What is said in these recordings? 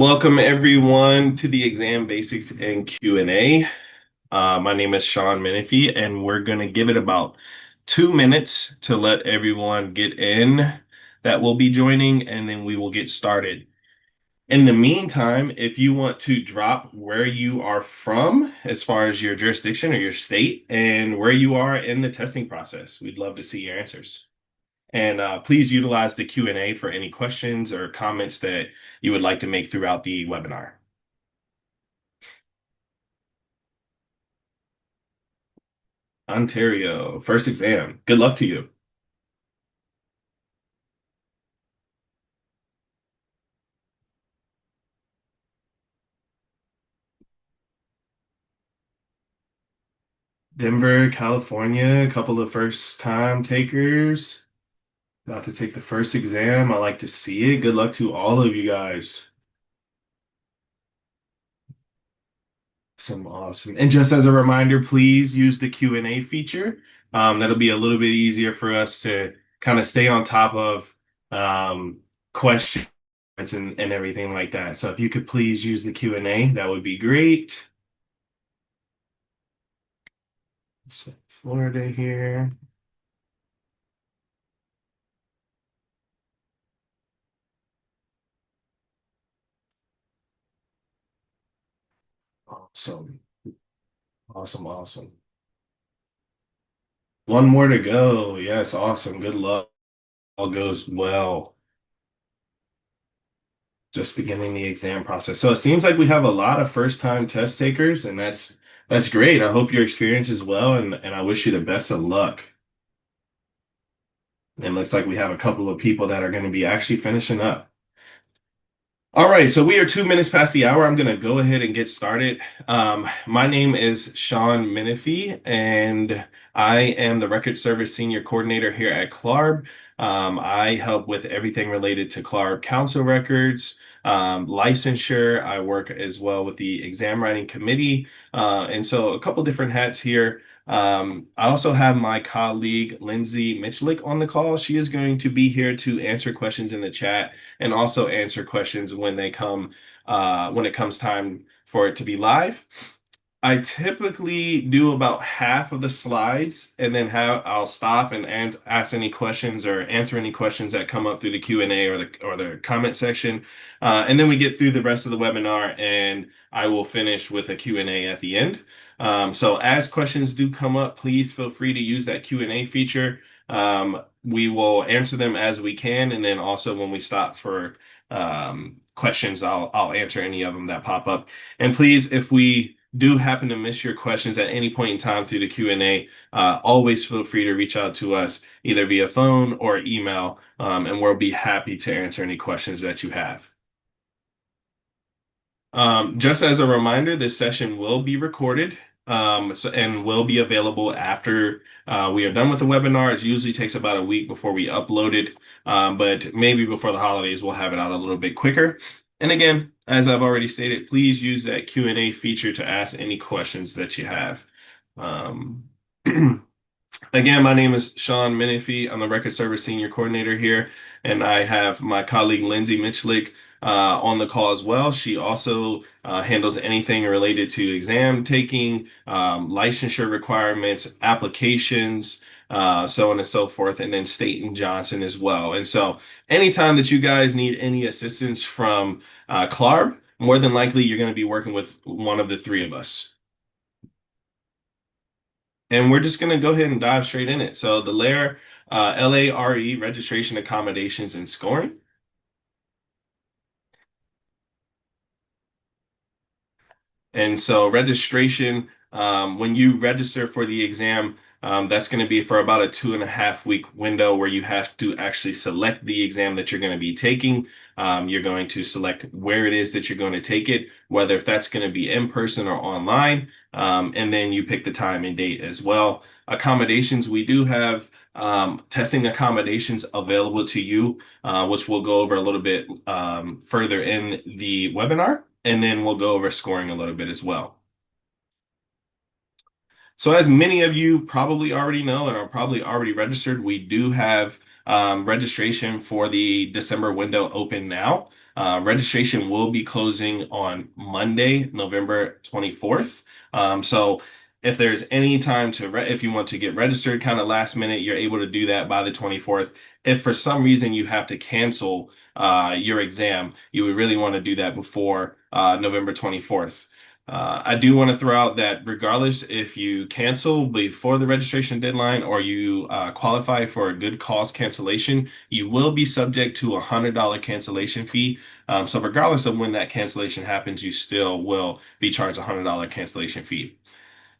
Welcome everyone to the Exam Basics and Q&A. My name is Sean Menifee, and we're going to give it about 2 minutes to let everyone get in that will be joining, and then we will get started. In the meantime, if you want to drop where you are from as far as your jurisdiction or your state and where you are in the testing process, we'd love to see your answers. And please utilize the Q&A for any questions or comments that you would like to make throughout the webinar. Ontario, first exam. Good luck to you. Denver, California, a couple of first time takers. About to take the first exam. I like to see it. Good luck to all of you guys. Awesome. And just as a reminder, please use the Q&A feature. That'll be a little bit easier for us to kind of stay on top of questions and everything like that. So if you could please use the Q&A, that would be great. Florida here. Awesome. Awesome. Awesome. One more to go. Yes, awesome. Good luck. All goes well. Just beginning the exam process. So it seems like we have a lot of first-time test takers, and that's great. I hope your experience is well, and I wish you the best of luck. It looks like we have a couple of people that are going to be actually finishing up. All right, so we are 2 minutes past the hour. I'm going to go ahead and get started. My name is Sean Menifee, and I am the Record Service Senior Coordinator here at CLARB. I help with everything related to CLARB Council records, licensure. I work as well with the exam writing committee, and so a couple different hats here. I also have my colleague Lindsay Mitchlick on the call. She is going to be here to answer questions in the chat and also answer questions when they come when it comes time for it to be live. I typically do about half of the slides and then I'll stop and ask any questions or answer any questions that come up through the Q&A or the comment section. And then we get through the rest of the webinar and I will finish with a Q&A at the end. So as questions do come up, please feel free to use that Q&A feature. We will answer them as we can, and then also when we stop for questions, I'll answer any of them that pop up. And please, if we do happen to miss your questions at any point in time through the Q&A, always feel free to reach out to us either via phone or email, and we'll be happy to answer any questions that you have. Just as a reminder, this session will be recorded and will be available after we are done with the webinar. It usually takes about a week before we upload it, but maybe before the holidays, we'll have it out a little bit quicker. And again, as I've already stated, please use that Q&A feature to ask any questions that you have. Again, my name is Sean Menifee. I'm the Record Service Senior Coordinator here, and I have my colleague Lindsay Mitchlick on the call as well. She also handles anything related to exam taking, licensure requirements, applications, so on and so forth, and then Staten Johnson as well. And so anytime that you guys need any assistance from CLARB, more than likely you're going to be working with one of the three of us. And we're just going to go ahead and dive straight in it. So the LARE, LARE, registration, accommodations, and scoring. And so registration, when you register for the exam, that's going to be for about a 2.5 week window where you have to actually select the exam that you're going to be taking. You're going to select where it is that you're going to take it, whether if that's going to be in person or online, and then you pick the time and date as well. Accommodations, we do have testing accommodations available to you, which we'll go over a little bit further in the webinar, and then we'll go over scoring a little bit as well. So as many of you probably already know and are probably already registered, we do have registration for the December window open now. Registration will be closing on Monday, November 24th. So if there's any time if you want to get registered kind of last minute, you're able to do that by the 24th. If for some reason you have to cancel your exam, you would really want to do that before November 24th. I do want to throw out that regardless if you cancel before the registration deadline or you qualify for a good cause cancellation, you will be subject to a $100 cancellation fee. So regardless of when that cancellation happens, you still will be charged a $100 cancellation fee.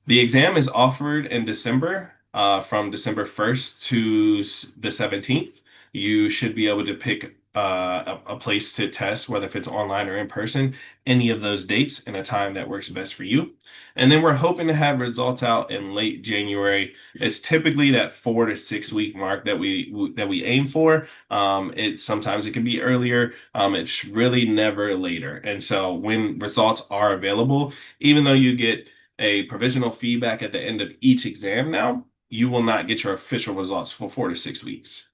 The exam is offered in December, from December 1st to the 17th. You should be able to pick a place to test, whether if it's online or in person, any of those dates and a time that works best for you. And then we're hoping to have results out in late January. It's typically that 4 to 6 week mark that we aim for. Sometimes it can be earlier. It's really never later. And so when results are available, even though you get a provisional feedback at the end of each exam now, you will not get your official results for 4 to 6 weeks.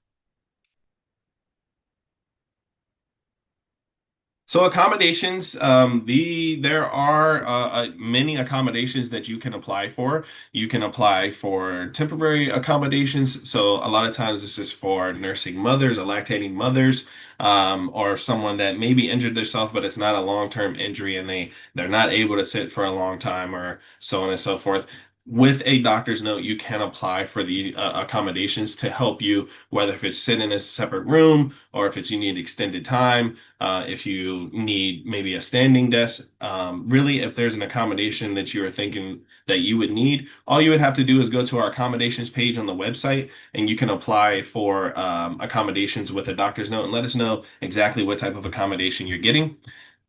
So accommodations, there are many accommodations that you can apply for. You can apply for temporary accommodations. So a lot of times this is for nursing mothers or lactating mothers, or someone that maybe injured themselves, but it's not a long-term injury and they're not able to sit for a long time or so on and so forth. With a doctor's note, you can apply for the accommodations to help you, whether if it's sit in a separate room or if it's you need extended time, if you need maybe a standing desk. Really, if there's an accommodation that you are thinking that you would need, all you would have to do is go to our accommodations page on the website and you can apply for accommodations with a doctor's note and let us know exactly what type of accommodation you're getting.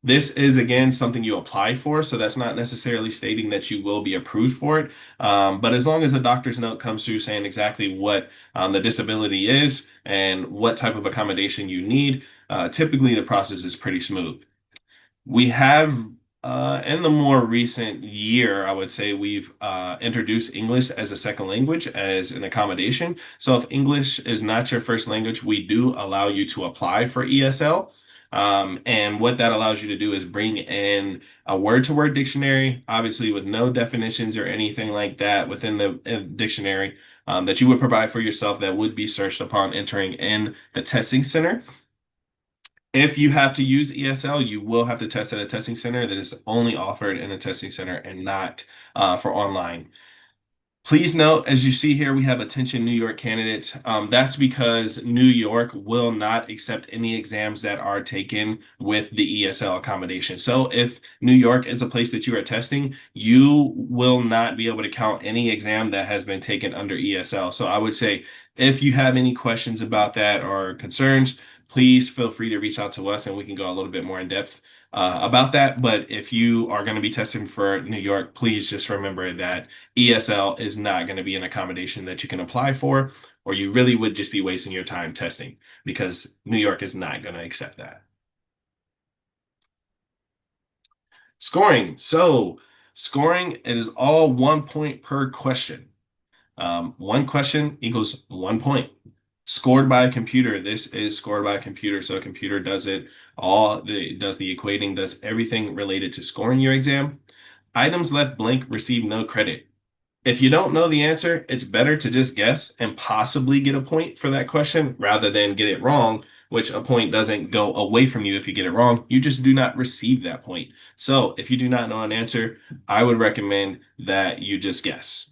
This is again something you apply for, so that's not necessarily stating that you will be approved for it. But as long as the doctor's note comes through saying exactly what the disability is and what type of accommodation you need, typically the process is pretty smooth. We have, in the more recent year, I would say we've introduced English as a second language as an accommodation. So if English is not your first language, we do allow you to apply for ESL. And what that allows you to do is bring in a word-to-word dictionary, obviously with no definitions or anything like that within the dictionary, that you would provide for yourself that would be searched upon entering in the testing center. If you have to use ESL, you will have to test at a testing center that is only offered in a testing center and not for online. Please note, as you see here, we have attention New York candidates. That's because New York will not accept any exams that are taken with the ESL accommodation. So if New York is a place that you are testing, you will not be able to count any exam that has been taken under ESL. So I would say if you have any questions about that or concerns, please feel free to reach out to us and we can go a little bit more in depth about that. But if you are going to be testing for New York, please just remember that ESL is not going to be an accommodation that you can apply for, or you really would just be wasting your time testing because New York is not going to accept that. Scoring. So scoring, it is all 1 point per question. One question equals 1 point. Scored by a computer. This is scored by a computer. So a computer does it does the equating, does everything related to scoring your exam. Items left blank receive no credit. If you don't know the answer, it's better to just guess and possibly get a point for that question rather than get it wrong, which a point doesn't go away from you if you get it wrong. You just do not receive that point. So if you do not know an answer, I would recommend that you just guess.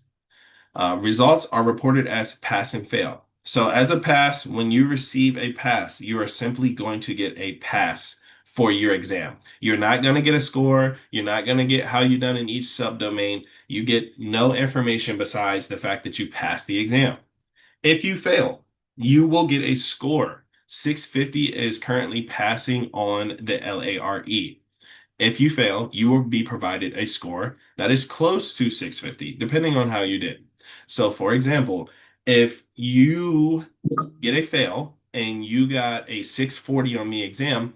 Results are reported as pass and fail. So as a pass, when you receive a pass, you are simply going to get a pass for your exam. You're not going to get a score. You're not going to get how you done in each subdomain. You get no information besides the fact that you passed the exam. If you fail, you will get a score. 650 is currently passing on the LARE. If you fail, you will be provided a score that is close to 650, depending on how you did. So, for example, if you get a fail and you got a 640 on the exam,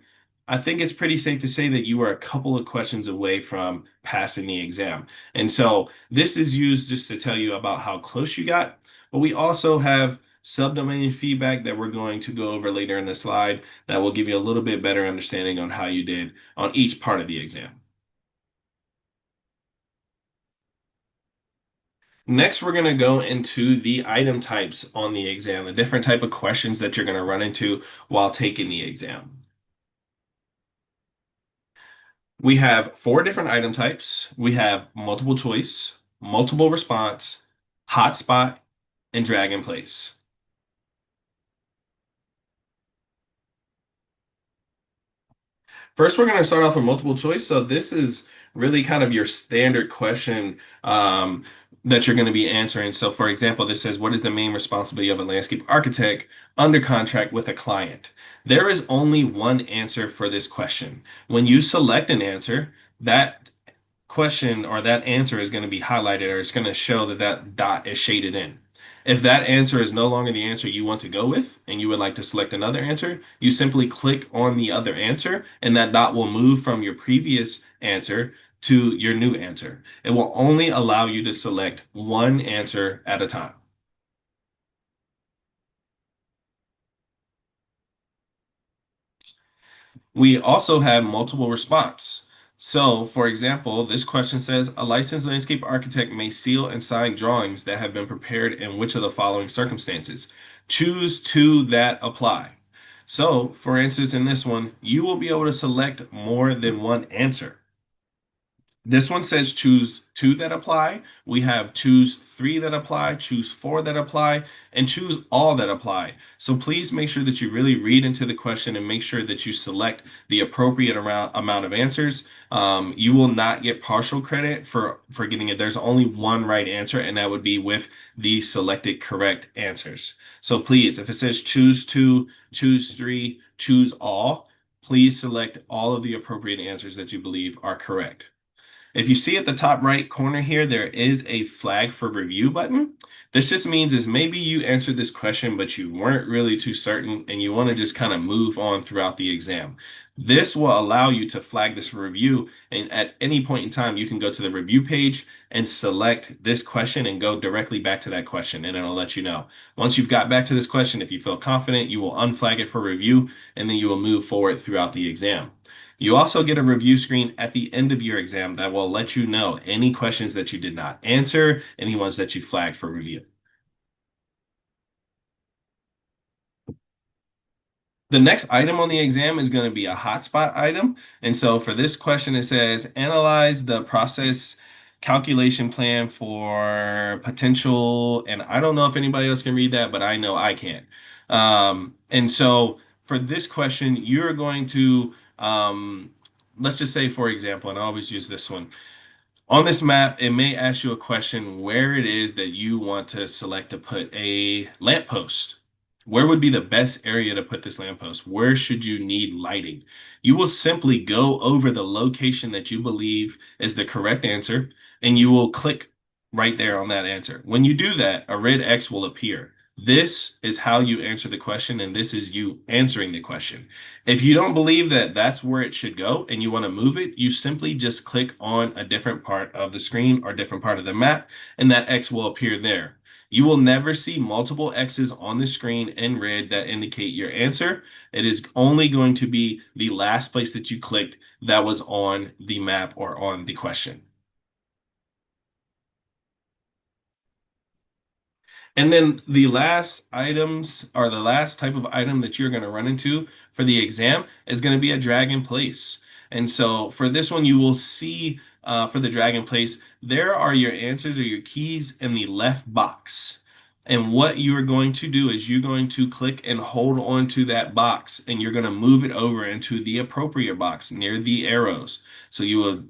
I think it's pretty safe to say that you are a couple of questions away from passing the exam. And so this is used just to tell you about how close you got, but we also have subdomain feedback that we're going to go over later in the slide that will give you a little bit better understanding on how you did on each part of the exam. Next, we're going to go into the item types on the exam, the different type of questions that you're going to run into while taking the exam. We have four different item types. We have multiple choice, multiple response, hotspot, and drag in place. First, we're going to start off with multiple choice. So this is really kind of your standard question that you're going to be answering. So for example, this says, what is the main responsibility of a landscape architect under contract with a client? There is only one answer for this question. When you select an answer, that question or that answer is going to be highlighted, or it's going to show that that dot is shaded in. If that answer is no longer the answer you want to go with and you would like to select another answer, you simply click on the other answer and that dot will move from your previous answer to your new answer. It will only allow you to select one answer at a time. We also have multiple response. So, for example, this question says a licensed landscape architect may seal and sign drawings that have been prepared in which of the following circumstances? Choose two that apply. So, for instance, in this one, you will be able to select more than one answer. This one says choose two that apply. We have choose three that apply, choose four that apply, and choose all that apply. So please make sure that you really read into the question and make sure that you select the appropriate amount of answers. You will not get partial credit for getting it. There's only one right answer, and that would be with the selected correct answers. So please, if it says choose two, choose three, choose all, please select all of the appropriate answers that you believe are correct. If you see at the top right corner here, there is a flag for review button. This just means is maybe you answered this question, but you weren't really too certain and you want to just kind of move on throughout the exam. This will allow you to flag this for review, and at any point in time, you can go to the review page and select this question and go directly back to that question, and it'll let you know. Once you've got back to this question, if you feel confident, you will unflag it for review, and then you will move forward throughout the exam. You also get a review screen at the end of your exam that will let you know any questions that you did not answer, any ones that you flagged for review. The next item on the exam is going to be a hotspot item. And so for this question, it says, analyze the process calculation plan for potential. And I don't know if anybody else can read that, but I know I can. And so for this question, you're going to, let's just say, for example, and I always use this one. On this map, it may ask you a question where it is that you want to select to put a lamppost. Where would be the best area to put this lamppost? Where should you need lighting? You will simply go over the location that you believe is the correct answer, and you will click right there on that answer. When you do that, a red X will appear. This is how you answer the question, and this is you answering the question. If you don't believe that that's where it should go and you want to move it, you simply just click on a different part of the screen or different part of the map, and that X will appear there. You will never see multiple X's on the screen in red that indicate your answer. It is only going to be the last place that you clicked that was on the map or on the question. And then the last items or the last type of item that you're going to run into for the exam is going to be a drag in place. And so for this one, you will see for the drag in place, there are your answers or your keys in the left box. And what you are going to do is you're going to click and hold on to that box and you're going to move it over into the appropriate box near the arrows. So you will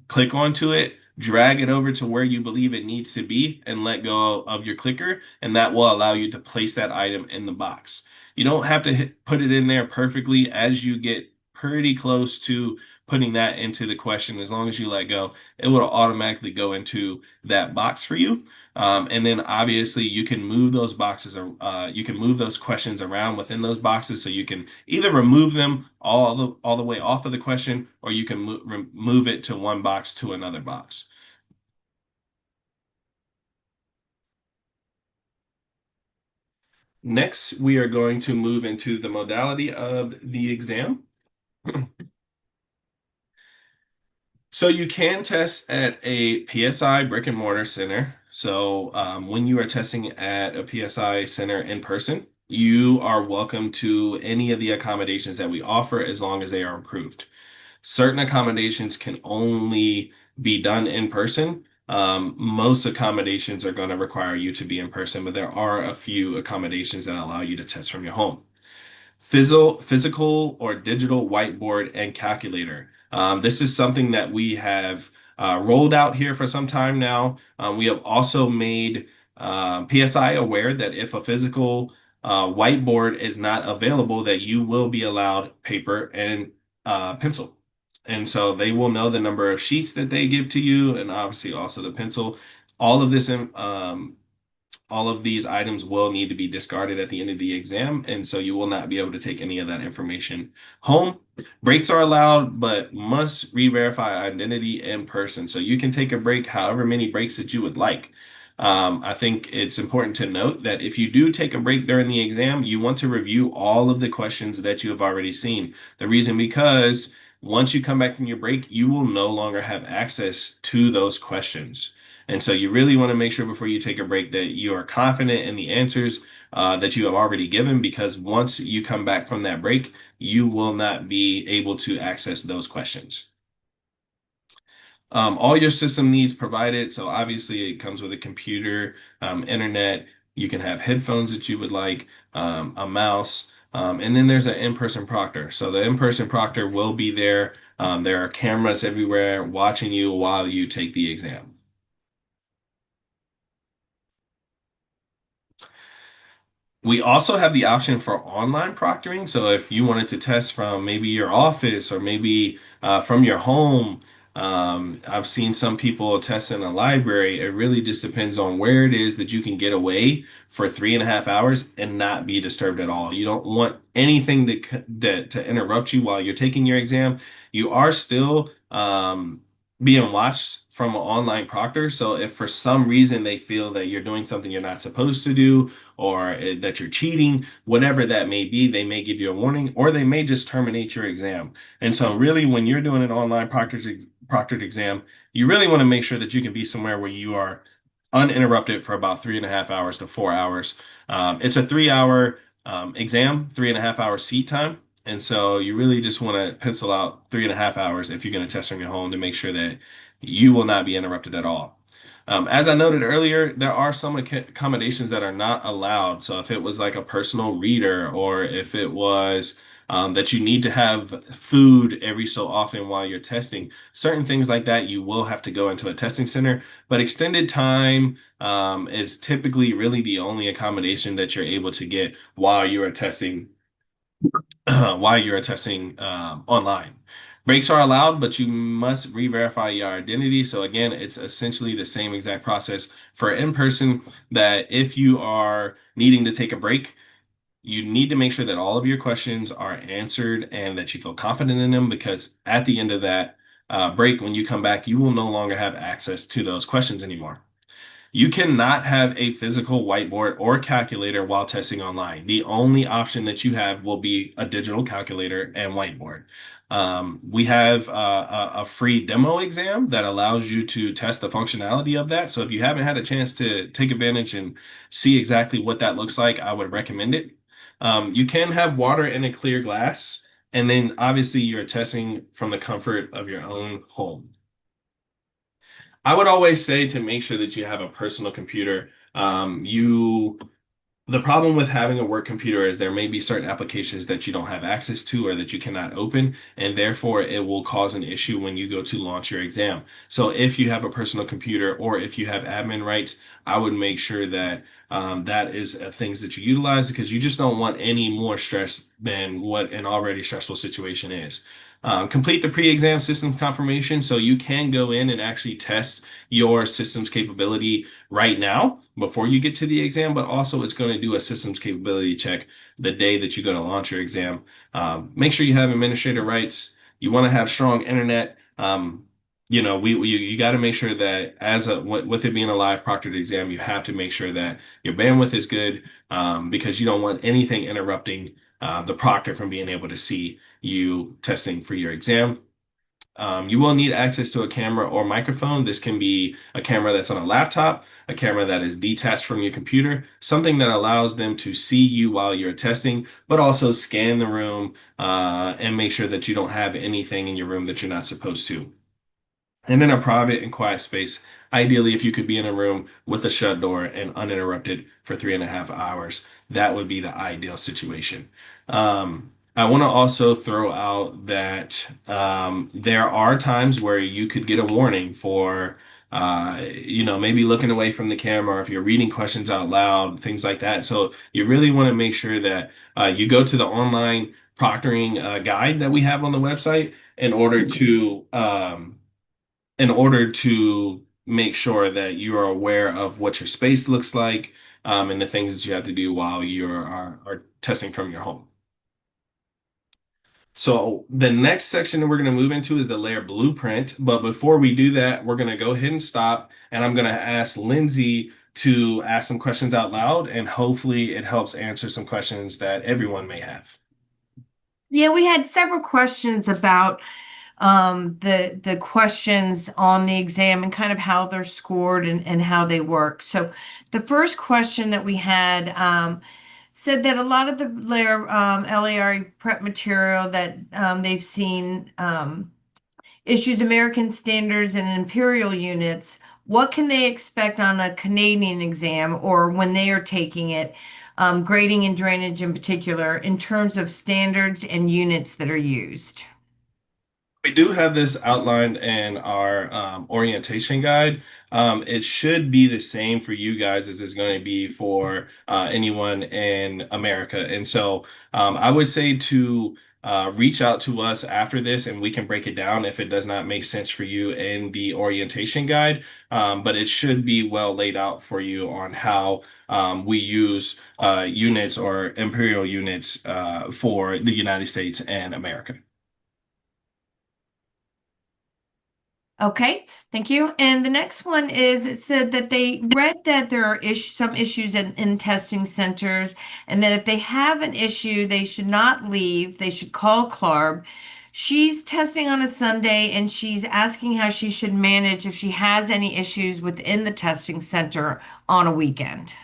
click onto it, drag it over to where you believe it needs to be, and let go of your clicker, and that will allow you to place that item in the box. You don't have to put it in there perfectly. As you get pretty close to putting that into the question, as long as you let go, it will automatically go into that box for you. And then obviously you can move those boxes or you can move those questions around within those boxes. So you can either remove them all the way off of the question, or you can move it to one box to another box. Next, we are going to move into the modality of the exam. So you can test at a PSI brick and mortar center. So when you are testing at a PSI center in person, you are welcome to any of the accommodations that we offer as long as they are approved. Certain accommodations can only be done in person. Most accommodations are going to require you to be in person, but there are a few accommodations that allow you to test from your home. Physical or digital whiteboard and calculator. This is something that we have rolled out here for some time now. We have also made PSI aware that if a physical whiteboard is not available, that you will be allowed paper and pencil. And so they will know the number of sheets that they give to you, and obviously also the pencil. All of this all of these items will need to be discarded at the end of the exam, and so you will not be able to take any of that information home. Breaks are allowed, but must re-verify identity in person. So you can take a break, however many breaks that you would like. I think it's important to note that if you do take a break during the exam, you want to review all of the questions that you have already seen. The reason because once you come back from your break, you will no longer have access to those questions. And so you really want to make sure before you take a break that you are confident in the answers that you have already given, because once you come back from that break, you will not be able to access those questions. All your system needs provided. So obviously it comes with a computer, internet. You can have headphones that you would like, a mouse, and then there's an in-person proctor. So the in-person proctor will be there. There are cameras everywhere watching you while you take the exam. We also have the option for online proctoring. So if you wanted to test from maybe your office or maybe from your home, I've seen some people test in a library. It really just depends on where it is that you can get away for 3.5 hours and not be disturbed at all. You don't want anything to interrupt you while you're taking your exam. You are still being watched from an online proctor. So if for some reason they feel that you're doing something you're not supposed to do, or that you're cheating, whatever that may be, they may give you a warning or they may just terminate your exam. And so really when you're doing an online proctored exam, you really want to make sure that you can be somewhere where you are uninterrupted for about 3.5 hours to 4 hours. It's a 3 hour exam, 3.5 hour seat time. And so you really just want to pencil out 3.5 hours if you're going to test from your home to make sure that you will not be interrupted at all. As I noted earlier, there are some accommodations that are not allowed. So if it was like a personal reader, or if it was that you need to have food every so often while you're testing, certain things like that, you will have to go into a testing center. But extended time is typically really the only accommodation that you're able to get while you are testing while you're testing online. Breaks are allowed, but you must re-verify your identity. So again, it's essentially the same exact process for in-person, that if you are needing to take a break, you need to make sure that all of your questions are answered and that you feel confident in them, because at the end of that break, when you come back, you will no longer have access to those questions anymore. You cannot have a physical whiteboard or calculator while testing online. The only option that you have will be a digital calculator and whiteboard. We have a free demo exam that allows you to test the functionality of that. So if you haven't had a chance to take advantage and see exactly what that looks like, I would recommend it. You can have water in a clear glass, and then obviously you're testing from the comfort of your own home. I would always say to make sure that you have a personal computer. The problem with having a work computer is there may be certain applications that you don't have access to or that you cannot open, and therefore it will cause an issue when you go to launch your exam. So if you have a personal computer or if you have admin rights, I would make sure that that is things that you utilize, because you just don't want any more stress than what an already stressful situation is. Complete the pre-exam systems confirmation, so you can go in and actually test your system's capability right now before you get to the exam, but also it's going to do a systems capability check the day that you're going to launch your exam. Make sure you have administrator rights. You want to have strong internet. you got to make sure that with it being a live proctored exam, you have to make sure that your bandwidth is good, because you don't want anything interrupting the proctor from being able to see you testing for your exam. You will need access to a camera or microphone. This can be a camera that's on a laptop, a camera that is detached from your computer, something that allows them to see you while you're testing, but also scan the room and make sure that you don't have anything in your room that you're not supposed to. And in a private and quiet space, ideally, if you could be in a room with a shut door and uninterrupted for 3.5 hours, that would be the ideal situation. I want to also throw out that there are times where you could get a warning for, maybe looking away from the camera, or if you're reading questions out loud, things like that. So you really want to make sure that you go to the online proctoring guide that we have on the website in order to make sure that you are aware of what your space looks like, and the things that you have to do while are testing from your home. So the next section that we're going to move into is the layer blueprint. But before we do that, we're going to go ahead and stop, and I'm going to ask Lindsay to ask some questions out loud, and hopefully it helps answer some questions that everyone may have. Yeah, we had several questions about the questions on the exam and kind of how they're scored and how they work. So the first question that we had said that a lot of the LAR prep material that they've seen issues American standards and imperial units. What can they expect on a Canadian exam or when they are taking it, grading and drainage in particular, in terms of standards and units that are used? We do have this outlined in our orientation guide. It should be the same for you guys as it's going to be for anyone in America. And so I would say to reach out to us after this, and we can break it down if it does not make sense for you in the orientation guide. But it should be well laid out for you on how we use units or imperial units for the United States and America. Okay, thank you. And the next one is it said that they read that there are some issues in testing centers, and that if they have an issue, they should not leave. They should call CLARB. She's testing on a Sunday, and she's asking how she should manage if she has any issues within the testing center on a weekend.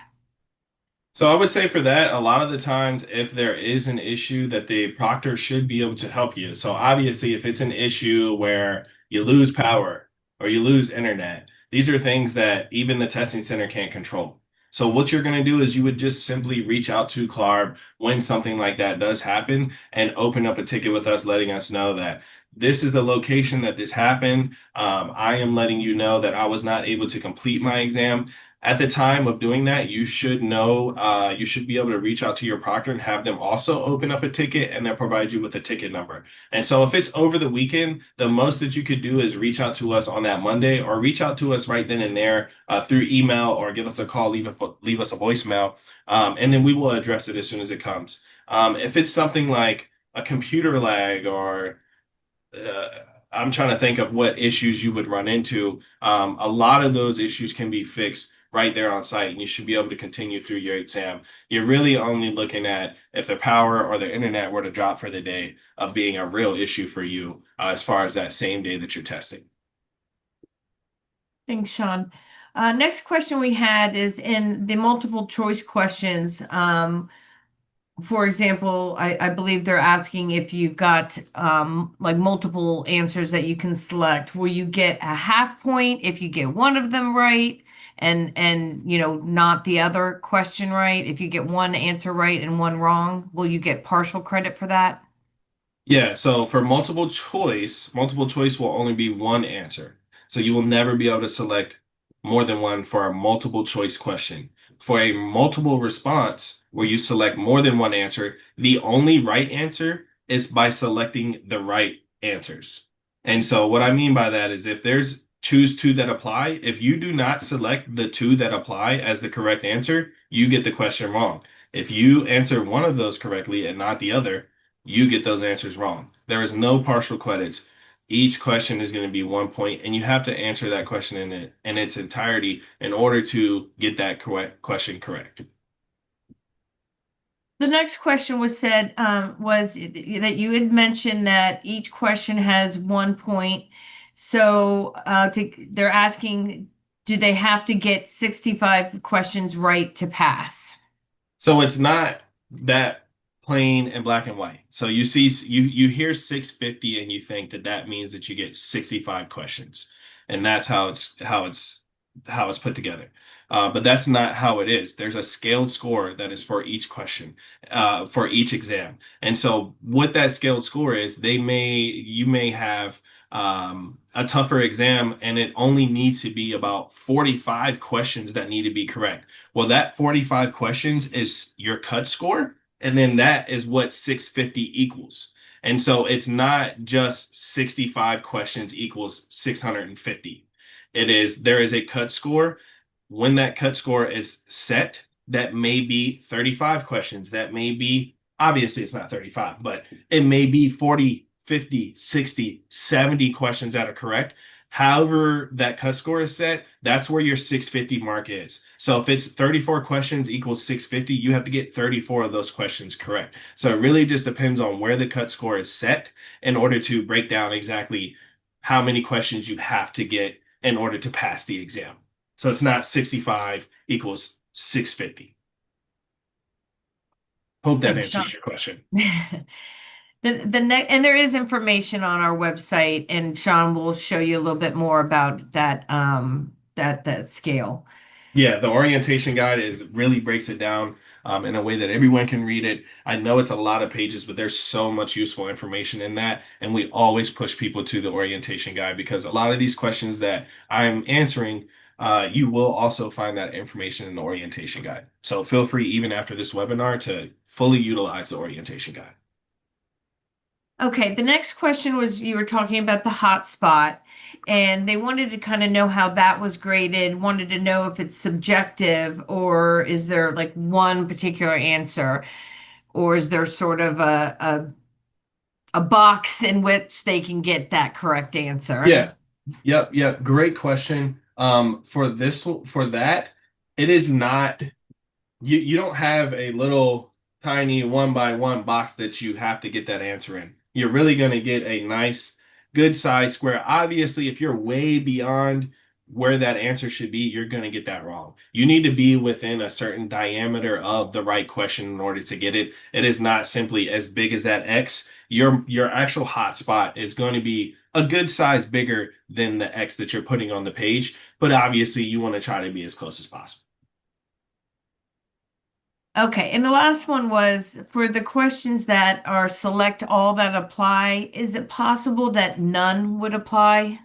So I would say for that, a lot of the times, if there is an issue, that the proctor should be able to help you. So obviously, if it's an issue where you lose power or you lose internet, these are things that even the testing center can't control. So what you're going to do is you would just simply reach out to CLARB when something like that does happen and open up a ticket with us, letting us know that this is the location that this happened. I am letting you know that I was not able to complete my exam. At the time of doing that, you should know, you should be able to reach out to your proctor and have them also open up a ticket and then provide you with a ticket number. And so if it's over the weekend, the most that you could do is reach out to us on that Monday, or reach out to us right then and there through email, or give us a call, leave us a voicemail, and then we will address it as soon as it comes. If it's something like a computer lag, or uh, I'm trying to think of what issues you would run into. A lot of those issues can be fixed right there on site, and you should be able to continue through your exam. You're really only looking at if the power or the internet were to drop for the day of being a real issue for you as far as that same day that you're testing. Thanks, Sean. Next question we had is in the multiple choice questions. For example, I believe they're asking if you've got like multiple answers that you can select. Will you get a half point if you get one of them right and not the other question right? If you get one answer right and one wrong, will you get partial credit for that? Yeah, so for multiple choice will only be one answer. So you will never be able to select more than one for a multiple choice question. For a multiple response, where you select more than one answer, the only right answer is by selecting the right answers. And so what I mean by that is, if there's choose two that apply, if you do not select the two that apply as the correct answer, you get the question wrong. If you answer one of those correctly and not the other, you get those answers wrong. There is no partial credits. Each question is going to be 1 point, and you have to answer that question in its entirety in order to get that question correct. The next question was that you had mentioned that each question has 1 point. So they're asking, do they have to get 65 questions right to pass? So it's not that plain and black and white. So you hear 650 and you think that that means that you get 65 questions, and that's how it's put together. But that's not how it is. There's a scaled score that is for each question, for each exam. And so what that scaled score is, you may have a tougher exam and it only needs to be about 45 questions that need to be correct. Well, that 45 questions is your cut score, and then that is what 650 equals. And so it's not just 65 questions equals 650. There is a cut score. When that cut score is set, that may be 35 questions. That may be, obviously it's not 35, but it may be 40, 50, 60, 70 questions that are correct. However, that cut score is set, that's where your 650 mark is. So if it's 34 questions equals 650, you have to get 34 of those questions correct. So it really just depends on where the cut score is set in order to break down exactly how many questions you have to get in order to pass the exam. So it's not 65 equals 650. Hope that Thanks, Sean. answers your question. And there is information on our website, and Sean will show you a little bit more about that scale. Yeah, the orientation guide is really breaks it down in a way that everyone can read it. I know it's a lot of pages, but there's so much useful information in that. And we always push people to the orientation guide because a lot of these questions that I'm answering, you will also find that information in the orientation guide. So feel free, even after this webinar, to fully utilize the orientation guide. Okay, the next question was you were talking about the hotspot, and they wanted to kind of know how that was graded, wanted to know if it's subjective or is there like one particular answer, or is there sort of a box in which they can get that correct answer? Yeah. Yep. Great question. For that, it is not. You don't have a little tiny 1 by 1 box that you have to get that answer in. You're really going to get a nice, good size square. Obviously, if you're way beyond where that answer should be, you're going to get that wrong. You need to be within a certain diameter of the right question in order to get it. It is not simply as big as that X. Your actual hotspot is going to be a good size bigger than the X that you're putting on the page, but obviously you want to try to be as close as possible. Okay, and the last one was for the questions that are select all that apply, is it possible that none would apply?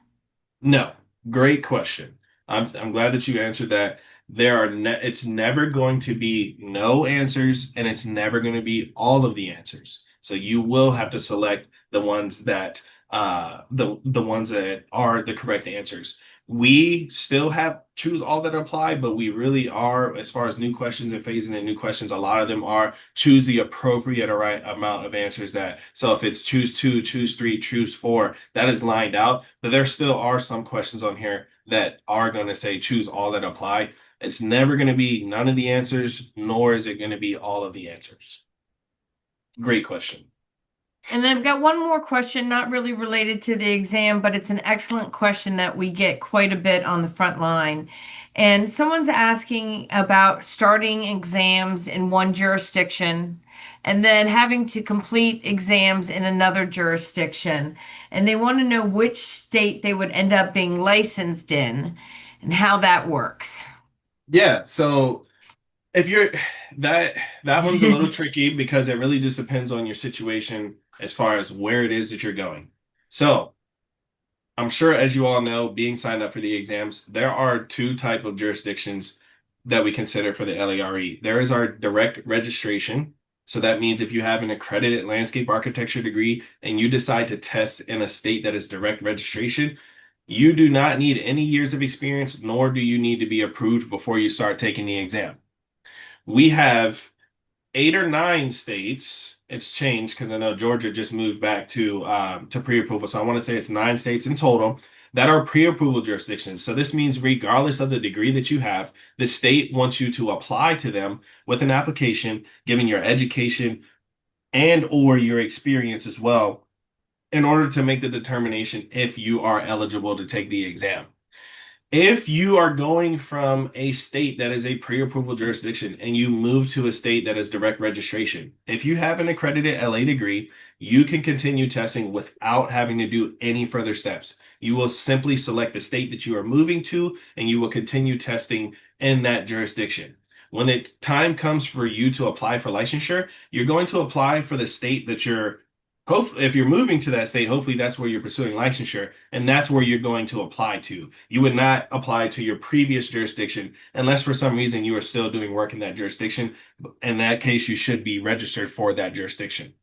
No, great question. I'm glad that you answered that. It's never going to be no answers, and it's never going to be all of the answers. So you will have to select the ones that are the correct answers. We still have choose all that apply, but we really are, as far as new questions and phasing in new questions, a lot of them are choose the appropriate or right amount of answers that. So if it's choose two, choose three, choose four, that is lined out. But there still are some questions on here that are going to say choose all that apply. It's never going to be none of the answers, nor is it going to be all of the answers. Great question. And then I've got one more question, not really related to the exam, but it's an excellent question that we get quite a bit on the front line. And someone's asking about starting exams in one jurisdiction and then having to complete exams in another jurisdiction. And they want to know which state they would end up being licensed in and how that works. Yeah, so if you're that that one's a little tricky because it really just depends on your situation as far as where it is that you're going. So I'm sure, as you all know, being signed up for the exams, there are two type of jurisdictions that we consider for the LARE. There is our direct registration. So that means if you have an accredited landscape architecture degree and you decide to test in a state that is direct registration, you do not need any years of experience, nor do you need to be approved before you start taking the exam. We have 8 or 9 states it's changed because I know Georgia just moved back to pre-approval. So I want to say it's 9 states in total that are pre-approval jurisdictions. So this means regardless of the degree that you have, the state wants you to apply to them with an application, given your education and or your experience as well, in order to make the determination if you are eligible to take the exam. If you are going from a state that is a pre-approval jurisdiction and you move to a state that is direct registration, if you have an accredited LA degree, you can continue testing without having to do any further steps. You will simply select the state that you are moving to and you will continue testing in that jurisdiction. When the time comes for you to apply for licensure, you're going to apply for the state that you're hopefully, if you're moving to that state, hopefully that's where you're pursuing licensure, and that's where you're going to apply to. You would not apply to your previous jurisdiction unless for some reason you are still doing work in that jurisdiction. In that case, you should be registered for that jurisdiction.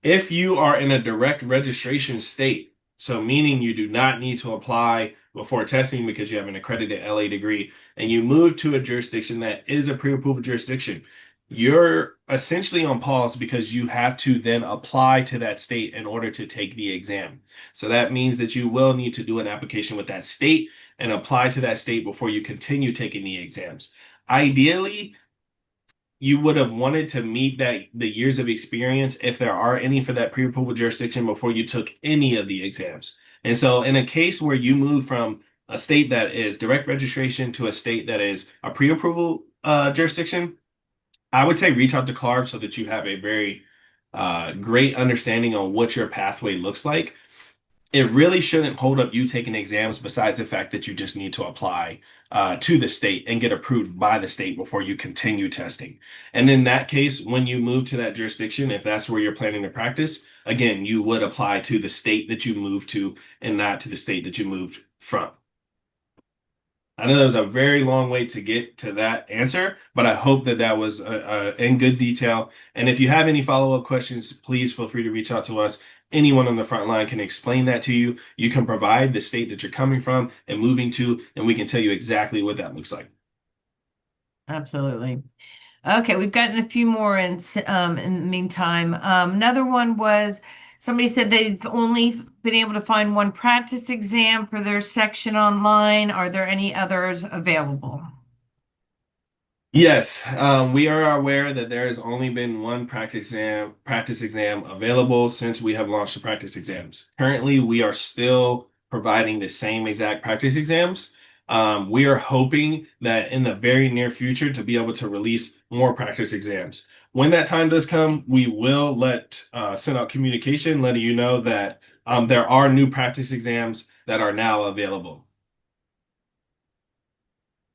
If you are in a direct registration state, so meaning you do not need to apply before testing because you have an accredited LA degree, and you move to a jurisdiction that is a pre-approval jurisdiction, you're essentially on pause because you have to then apply to that state in order to take the exam. So that means that you will need to do an application with that state and apply to that state before you continue taking the exams. Ideally, you would have wanted to meet that the years of experience, if there are any, for that pre-approval jurisdiction before you took any of the exams. And so in a case where you move from a state that is direct registration to a state that is a pre-approval jurisdiction, I would say reach out to CLARB so that you have a very great understanding on what your pathway looks like. It really shouldn't hold up you taking exams besides the fact that you just need to apply to the state and get approved by the state before you continue testing. And in that case, when you move to that jurisdiction, if that's where you're planning to practice, again, you would apply to the state that you moved to and not to the state that you moved from. I know that was a very long way to get to that answer, but I hope that that was in good detail. And if you have any follow-up questions, please feel free to reach out to us. Anyone on the front line can explain that to you. You can provide the state that you're coming from and moving to, and we can tell you exactly what that looks like. Absolutely. Okay, we've gotten a few more in the meantime. Another one was somebody said they've only been able to find one practice exam for their section online. Are there any others available? Yes, we are aware that there has only been one practice exam available since we have launched the practice exams. Currently, we are still providing the same exact practice exams. We are hoping that in the very near future to be able to release more practice exams. When that time does come, we will send out communication letting you know that there are new practice exams that are now available.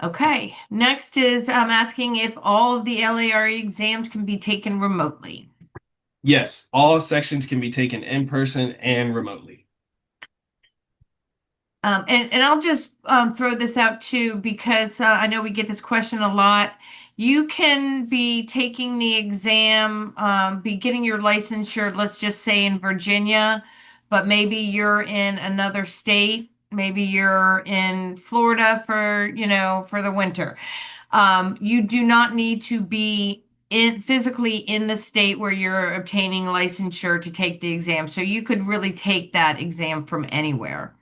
Okay, next is asking if all of the LARE exams can be taken remotely. Yes, all sections can be taken in person and remotely. And I'll just throw this out too, because I know we get this question a lot. You can be taking the exam, be getting your licensure, let's just say in Virginia, but maybe you're in another state. Maybe you're in Florida for, for the winter. You do not need to be physically in the state where you're obtaining licensure to take the exam. So you could really take that exam from anywhere.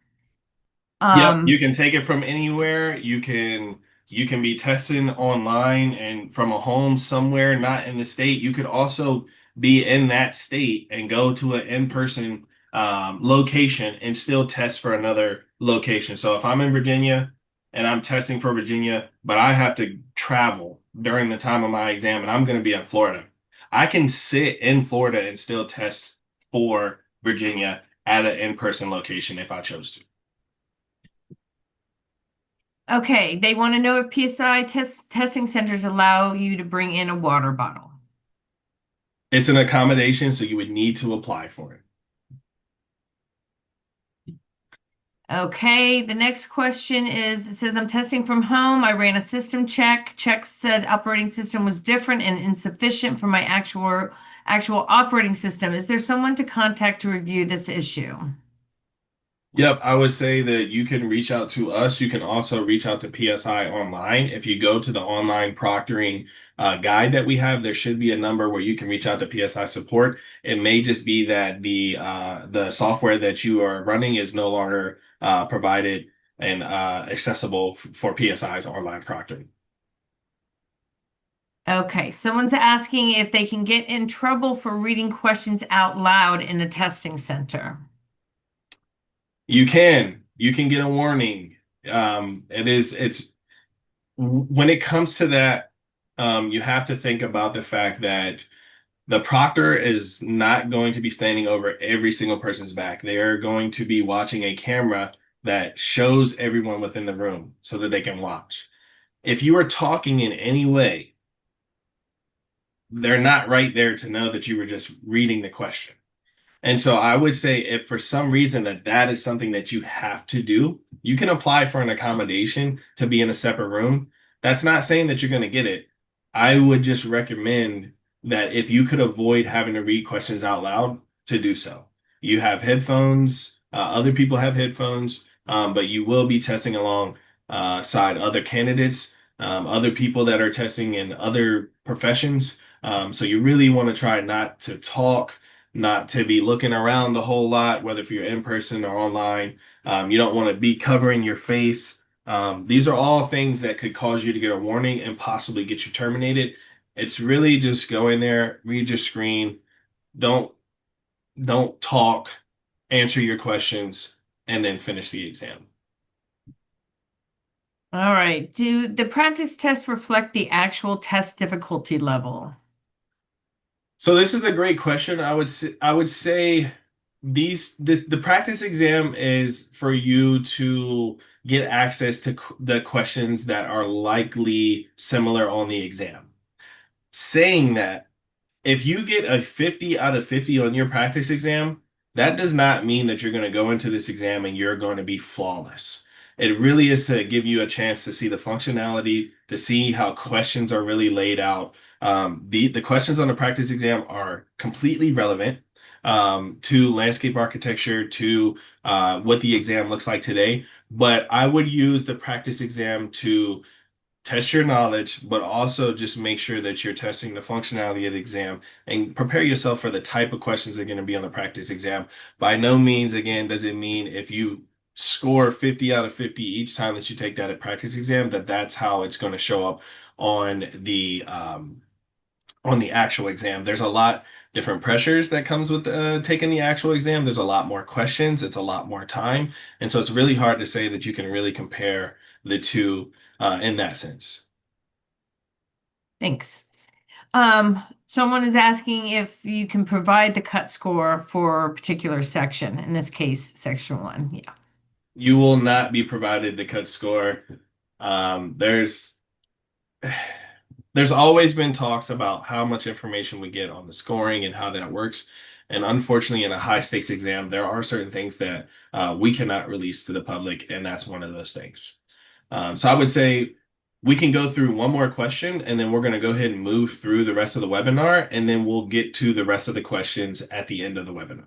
Yep, Um, you can take it from anywhere. You can be testing online and from a home somewhere not in the state. You could also be in that state and go to an in-person location and still test for another location. So if I'm in Virginia and I'm testing for Virginia, but I have to travel during the time of my exam and I'm going to be in Florida, I can sit in Florida and still test for Virginia at an in-person location if I chose to. Okay, they want to know if PSI testing centers allow you to bring in a water bottle. It's an accommodation, so you would need to apply for it. Okay, the next question is, it says, I'm testing from home. I ran a system check. Check said operating system was different and insufficient for my actual operating system. Is there someone to contact to review this issue? Yep, I would say that you can reach out to us. You can also reach out to PSI online. If you go to the online proctoring guide that we have, there should be a number where you can reach out to PSI support. It may just be that the software that you are running is no longer provided and accessible for PSI's online proctoring. Okay, someone's asking if they can get in trouble for reading questions out loud in a testing center. You can get a warning. It's when it comes to that, you have to think about the fact that the proctor is not going to be standing over every single person's back. They are going to be watching a camera that shows everyone within the room so that they can watch. If you are talking in any way, they're not right there to know that you were just reading the question. And so I would say if for some reason that is something that you have to do, you can apply for an accommodation to be in a separate room. That's not saying that you're going to get it. I would just recommend that if you could avoid having to read questions out loud, to do so. You have headphones, other people have headphones, but you will be testing alongside other candidates, other people that are testing in other professions. So you really want to try not to talk, not to be looking around a whole lot, whether if you're in person or online. You don't want to be covering your face. These are all things that could cause you to get a warning and possibly get you terminated. It's really just go in there, read your screen, don't don't talk, answer your questions, and then finish the exam. All right. Do the practice tests reflect the actual test difficulty level? So this is a great question. I would say the practice exam is for you to get access to the questions that are likely similar on the exam. Saying that, if you get a 50 out of 50 on your practice exam, that does not mean that you're going to go into this exam and you're going to be flawless. It really is to give you a chance to see the functionality, to see how questions are really laid out. The questions on the practice exam are completely relevant to landscape architecture, to what the exam looks like today. But I would use the practice exam to test your knowledge, but also just make sure that you're testing the functionality of the exam and prepare yourself for the type of questions that are going to be on the practice exam. By no means, again, does it mean if you score 50 out of 50 each time that you take that at practice exam, that that's how it's going to show up on the actual exam. There's a lot different pressures that comes with taking the actual exam. There's a lot more questions. It's a lot more time. And so it's really hard to say that you can really compare the two in that sense. Thanks. Someone is asking if you can provide the cut score for a particular section, in this case, section one. Yeah. You will not be provided the cut score. There's there's always been talks about how much information we get on the scoring and how that works. And unfortunately, in a high stakes exam, there are certain things that we cannot release to the public, and that's one of those things. So I would say we can go through one more question, and then we're going to go ahead and move through the rest of the webinar, and then we'll get to the rest of the questions at the end of the webinar.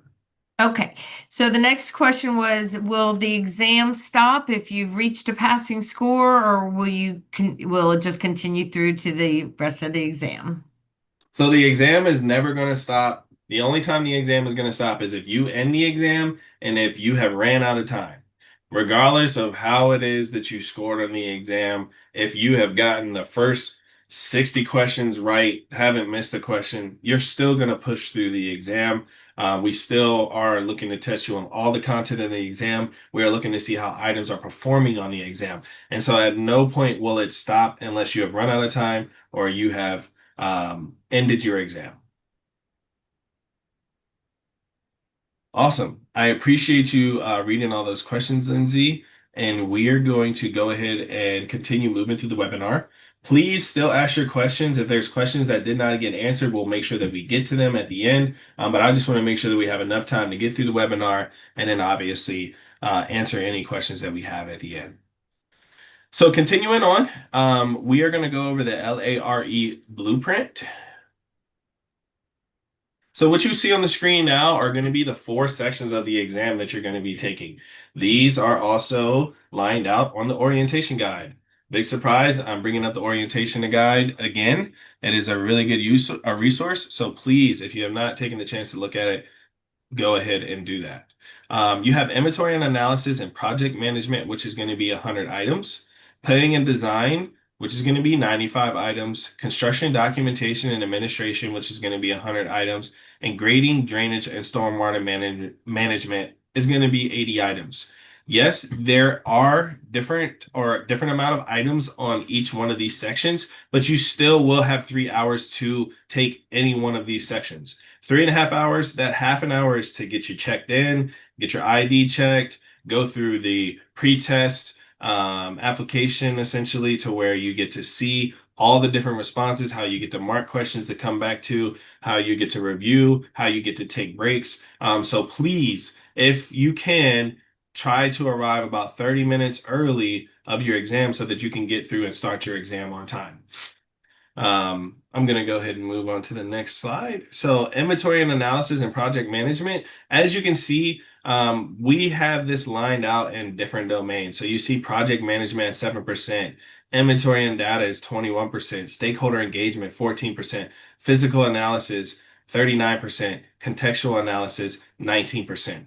Okay, so the next question was, will the exam stop if you've reached a passing score, or will it just continue through to the rest of the exam? So the exam is never going to stop. The only time the exam is going to stop is if you end the exam and if you have ran out of time. Regardless of how it is that you scored on the exam, if you have gotten the first 60 questions right, haven't missed a question, you're still going to push through the exam. We still are looking to test you on all the content of the exam. We are looking to see how items are performing on the exam. And so at no point will it stop unless you have run out of time or you have ended your exam. Awesome. I appreciate you reading all those questions, Lindsay, and we are going to go ahead and continue moving through the webinar. Please still ask your questions. If there's questions that did not get answered, we'll make sure that we get to them at the end. But I just want to make sure that we have enough time to get through the webinar and then obviously answer any questions that we have at the end. So continuing on, we are going to go over the LARE blueprint. So what you see on the screen now are going to be the 4 sections of the exam that you're going to be taking. These are also lined out on the orientation guide. Big surprise, I'm bringing up the orientation guide again. It is a really good resource. So please, if you have not taken the chance to look at it, go ahead and do that. You have inventory and analysis and project management, which is going to be 100 items. Planning and design, which is going to be 95 items. Construction, documentation, and administration, which is going to be 100 items. And grading, drainage, and stormwater management is going to be 80 items. Yes, there are different amount of items on each one of these sections, but you still will have 3 hours to take any one of these sections. 3.5 hours, that half an hour is to get you checked in, get your ID checked, go through the pre-test application essentially to where you get to see all the different responses, how you get to mark questions to come back to, how you get to review, how you get to take breaks. So please, if you can, try to arrive about 30 minutes early of your exam so that you can get through and start your exam on time. I'm going to go ahead and move on to the next slide. So inventory and analysis and project management, as you can see, we have this lined out in different domains. So you see project management at 7%, inventory and data is 21%, stakeholder engagement 14%, physical analysis 39%, contextual analysis 19%.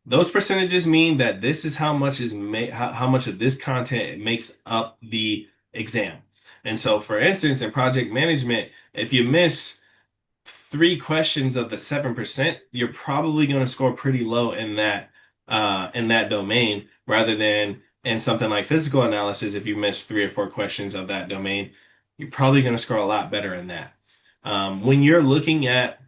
Those percentages mean that this is how much how much of this content makes up the exam. And so, for instance, in project management, if you miss 3 questions of the 7%, you're probably going to score pretty low in that domain, rather than in something like physical analysis. If you miss 3 or 4 questions of that domain, you're probably going to score a lot better in that. When you're looking at,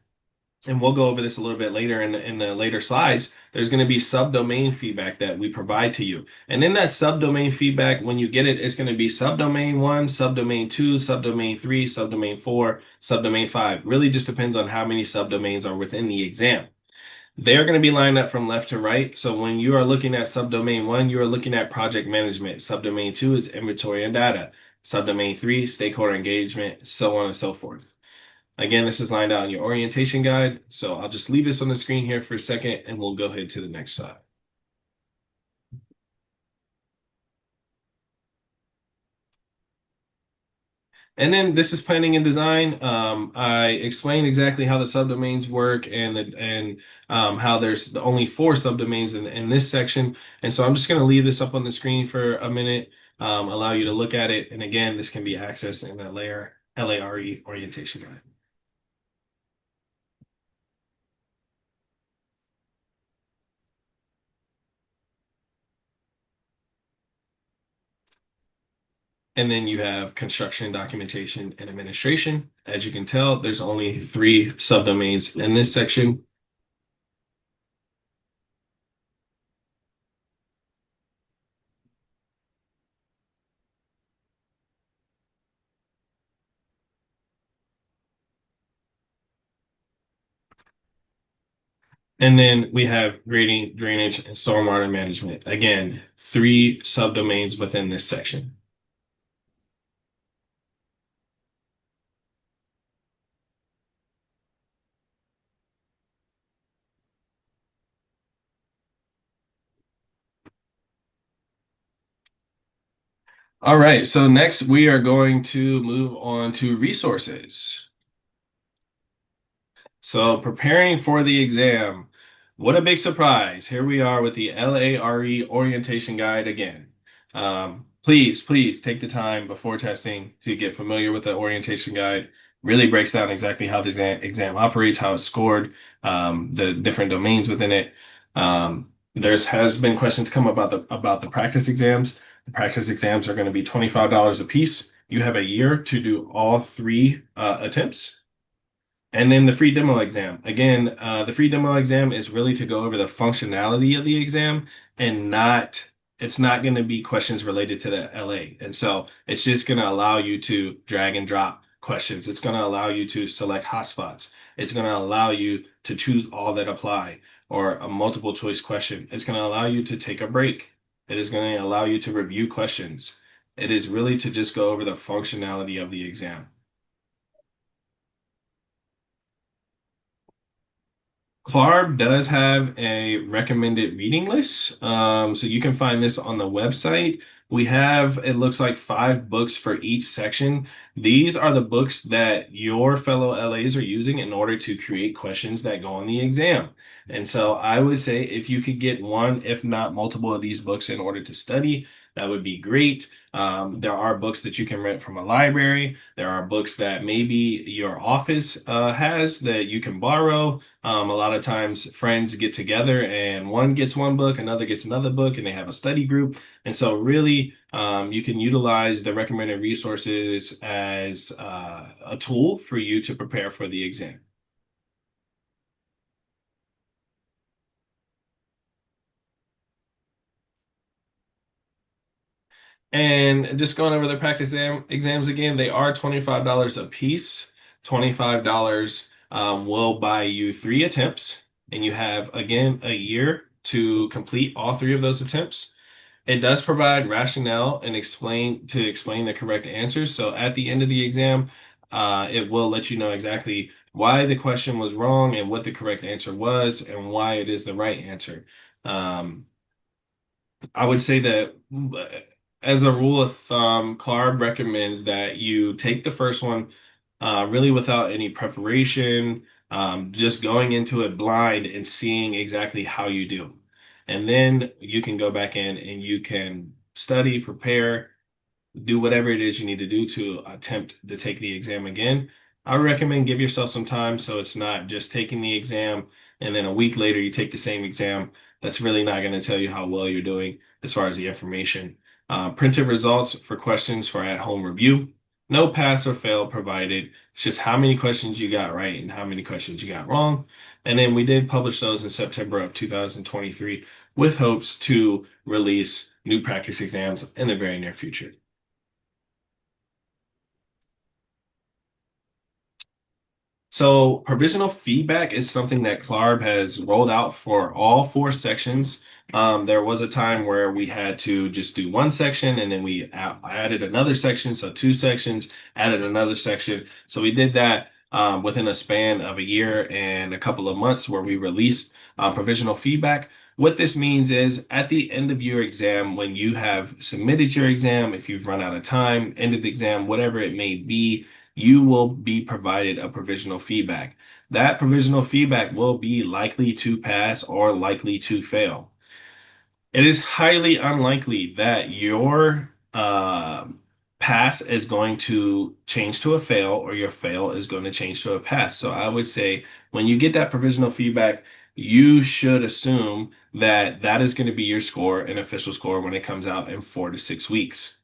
and we'll go over this a little bit later in the later slides, there's going to be subdomain feedback that we provide to you. And in that subdomain feedback, when you get it, it's going to be subdomain 1, subdomain 2, subdomain 3, subdomain 4, subdomain 5. Really just depends on how many subdomains are within the exam. They're going to be lined up from left to right. So when you are looking at subdomain 1, you are looking at project management. Subdomain 2 is inventory and data. Subdomain 3, stakeholder engagement, so on and so forth. Again, this is lined out in your orientation guide. So I'll just leave this on the screen here for a second and we'll go ahead to the next slide. And then this is planning and design. I explained exactly how the subdomains work and how there's only 4 subdomains in this section. And so I'm just going to leave this up on the screen for a minute, allow you to look at it. And again, this can be accessed in the LARE orientation guide. And then you have construction, documentation, and administration. As you can tell, there's only 3 subdomains in this section. And then we have grading, drainage, and stormwater management. Again, 3 subdomains within this section. All right, so next we are going to move on to resources. So preparing for the exam, what a big surprise. Here we are with the LARE orientation guide again. Please take the time before testing to get familiar with the orientation guide. Really breaks down exactly how the exam operates, how it's scored, the different domains within it. There's has been questions come about the practice exams. The practice exams are going to be $25 a piece. You have a year to do all 3 attempts. And then the free demo exam. Again, the free demo exam is really to go over the functionality of the exam and it's not going to be questions related to the LA. And so it's just going to allow you to drag and drop questions. It's going to allow you to select hotspots. It's going to allow you to choose all that apply or a multiple choice question. It's going to allow you to take a break. It is going to allow you to review questions. It is really to just go over the functionality of the exam. CLARB does have a recommended reading list. So you can find this on the website. We have, it looks like 5 books for each section. These are the books that your fellow LAs are using in order to create questions that go on the exam. And so I would say if you could get one, if not multiple of these books in order to study, that would be great. There are books that you can rent from a library. There are books that maybe your office has that you can borrow. A lot of times friends get together and one gets one book, another gets another book, and they have a study group. And so really, you can utilize the recommended resources as a tool for you to prepare for the exam. And just going over the practice exams again, they are $25 a piece. $25 will buy you 3 attempts, and you have, again, a year to complete all 3 of those attempts. It does provide rationale and explain the correct answers. So at the end of the exam, it will let you know exactly why the question was wrong and what the correct answer was and why it is the right answer. Um, I would say that as a rule of thumb, CLARB recommends that you take the first one really without any preparation, just going into it blind and seeing exactly how you do. And then you can go back in and you can study, prepare, do whatever it is you need to do to attempt to take the exam again. I recommend give yourself some time so it's not just taking the exam and then a week later you take the same exam. That's really not going to tell you how well you're doing as far as the information. Printed results for questions for at-home review. No pass or fail provided. It's just how many questions you got right and how many questions you got wrong. And then we did publish those in September of 2023 with hopes to release new practice exams in the very near future. So provisional feedback is something that CLARB has rolled out for all 4 sections. There was a time where we had to just do one section and then we added another section. So 2 sections, added another section. So we did that within a span of a year and a couple of months where we released provisional feedback. What this means is at the end of your exam, when you have submitted your exam, if you've run out of time, ended the exam, whatever it may be, you will be provided a provisional feedback. That provisional feedback will be likely to pass or likely to fail. It is highly unlikely that your pass is going to change to a fail or your fail is going to change to a pass. So I would say when you get that provisional feedback, you should assume that that is going to be your score, an official score, when it comes out in 4 to 6 weeks.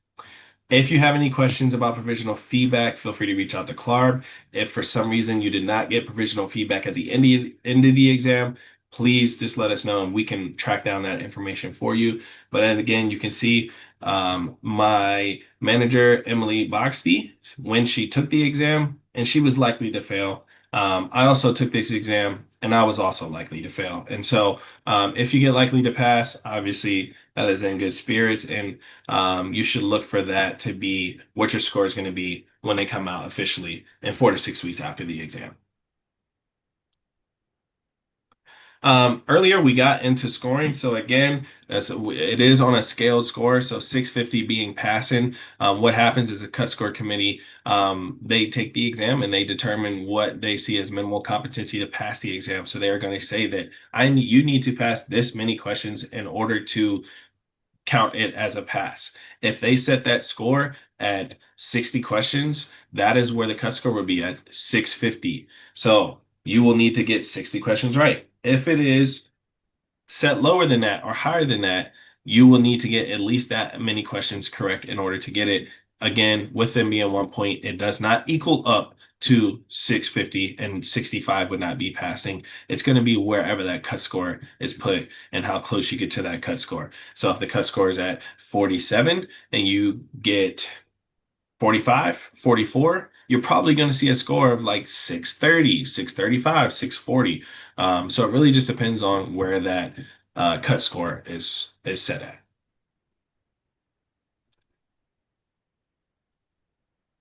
If you have any questions about provisional feedback, feel free to reach out to CLARB. If for some reason you did not get provisional feedback at the end of the exam, please just let us know and we can track down that information for you. But then again, you can see my manager, Emily Boxty, when she took the exam, and she was likely to fail. I also took this exam and I was also likely to fail. And so if you get likely to pass, obviously that is in good spirits. And you should look for that to be what your score is going to be when they come out officially in 4 to 6 weeks after the exam. Earlier we got into scoring. So again, it is on a scaled score. So 650 being passing. What happens is a cut score committee, they take the exam and they determine what they see as minimal competency to pass the exam. So they are going to say that you need to pass this many questions in order to count it as a pass. If they set that score at 60 questions, that is where the cut score would be at 650. So you will need to get 60 questions right. If it is set lower than that or higher than that, you will need to get at least that many questions correct in order to get it. Again, with them being 1 point, it does not equal up to 650, and 65 would not be passing. It's going to be wherever that cut score is put and how close you get to that cut score. So if the cut score is at 47 and you get 45, 44, you're probably going to see a score of like 630, 635, 640. So it really just depends on where that cut score is set at.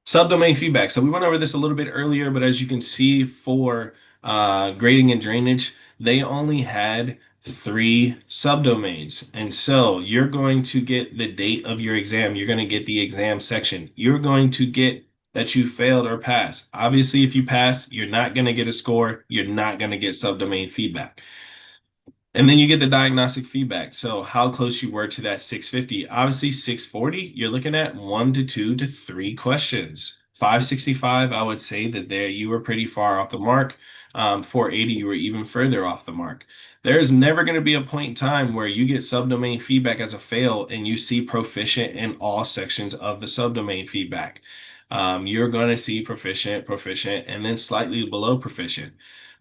Subdomain feedback. So we went over this a little bit earlier, but as you can see for grading and drainage, they only had 3 subdomains. And so you're going to get the date of your exam. You're going to get the exam section. You're going to get that you failed or passed. Obviously, if you pass, you're not going to get a score. You're not going to get subdomain feedback. And then you get the diagnostic feedback. So how close you were to that 650. Obviously, 640, you're looking at 1 to 2 to 3 questions. 565, I would say that there you were pretty far off the mark. 480, you were even further off the mark. There's never going to be a point in time where you get subdomain feedback as a fail and you see proficient in all sections of the subdomain feedback. You're going to see proficient, proficient, and then slightly below proficient.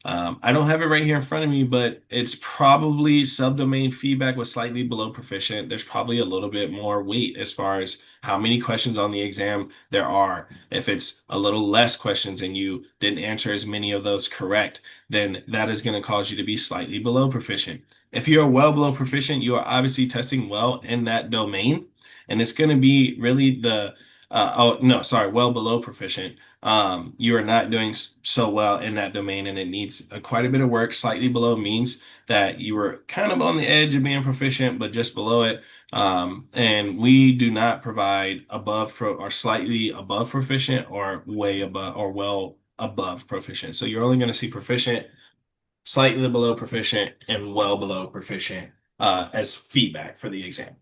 I don't have it right here in front of me, but it's probably subdomain feedback was slightly below proficient. There's probably a little bit more weight as far as how many questions on the exam there are. If it's a little less questions and you didn't answer as many of those correct, then that is going to cause you to be slightly below proficient. If you're well below proficient, you are obviously testing well in that domain, and it's going to be really oh no, sorry, well below proficient. You are not doing so well in that domain, and it needs quite a bit of work. Slightly below means that you were kind of on the edge of being proficient, but just below it. And we do not provide above or slightly above proficient or way above or well above proficient. So you're only going to see proficient, slightly below proficient, and well below proficient as feedback for the exam.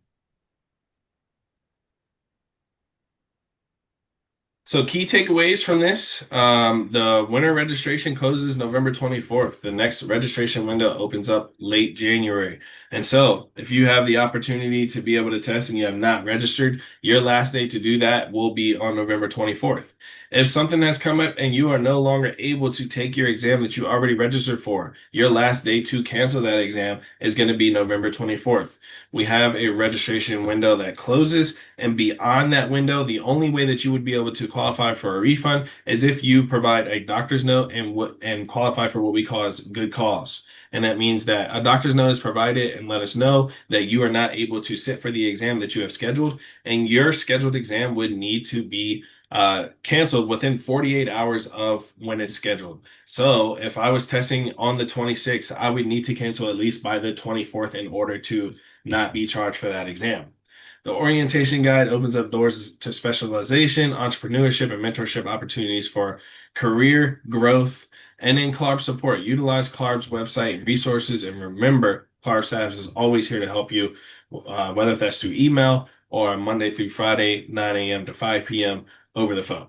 So key takeaways from this, the winter registration closes November 24th. The next registration window opens up late January. And so if you have the opportunity to be able to test and you have not registered, your last day to do that will be on November 24th. If something has come up and you are no longer able to take your exam that you already registered for, your last day to cancel that exam is going to be November 24th. We have a registration window that closes, and beyond that window, the only way that you would be able to qualify for a refund is if you provide a doctor's note and qualify for what we call as good cause. And that means that a doctor's note is provided and let us know that you are not able to sit for the exam that you have scheduled, and your scheduled exam would need to be canceled within 48 hours of when it's scheduled. So if I was testing on the 26th, I would need to cancel at least by the 24th in order to not be charged for that exam. The orientation guide opens up doors to specialization, entrepreneurship, and mentorship opportunities for career growth. And in CLARB support, utilize CLARB's website resources, and remember, CLARB staff is always here to help you, whether that's through email or Monday through Friday, 9 a.m. to 5 p.m. over the phone.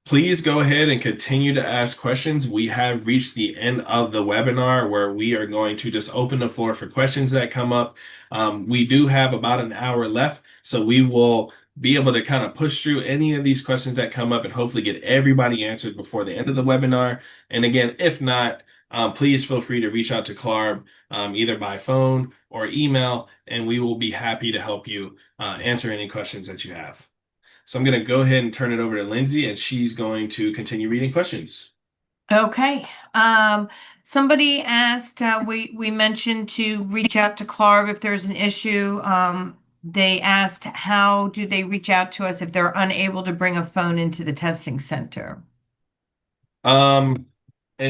Please go ahead and continue to ask questions. We have reached the end of the webinar where we are going to just open the floor for questions that come up. We do have about an hour left, so we will be able to kind of push through any of these questions that come up and hopefully get everybody answered before the end of the webinar. And again, if not, please feel free to reach out to CLARB either by phone or email, and we will be happy to help you answer any questions that you have. So I'm going to go ahead and turn it over to Lindsay, and she's going to continue reading questions. Okay. Somebody asked, we mentioned to reach out to CLARB if there's an issue. They asked, how do they reach out to us if they're unable to bring a phone into the testing center? And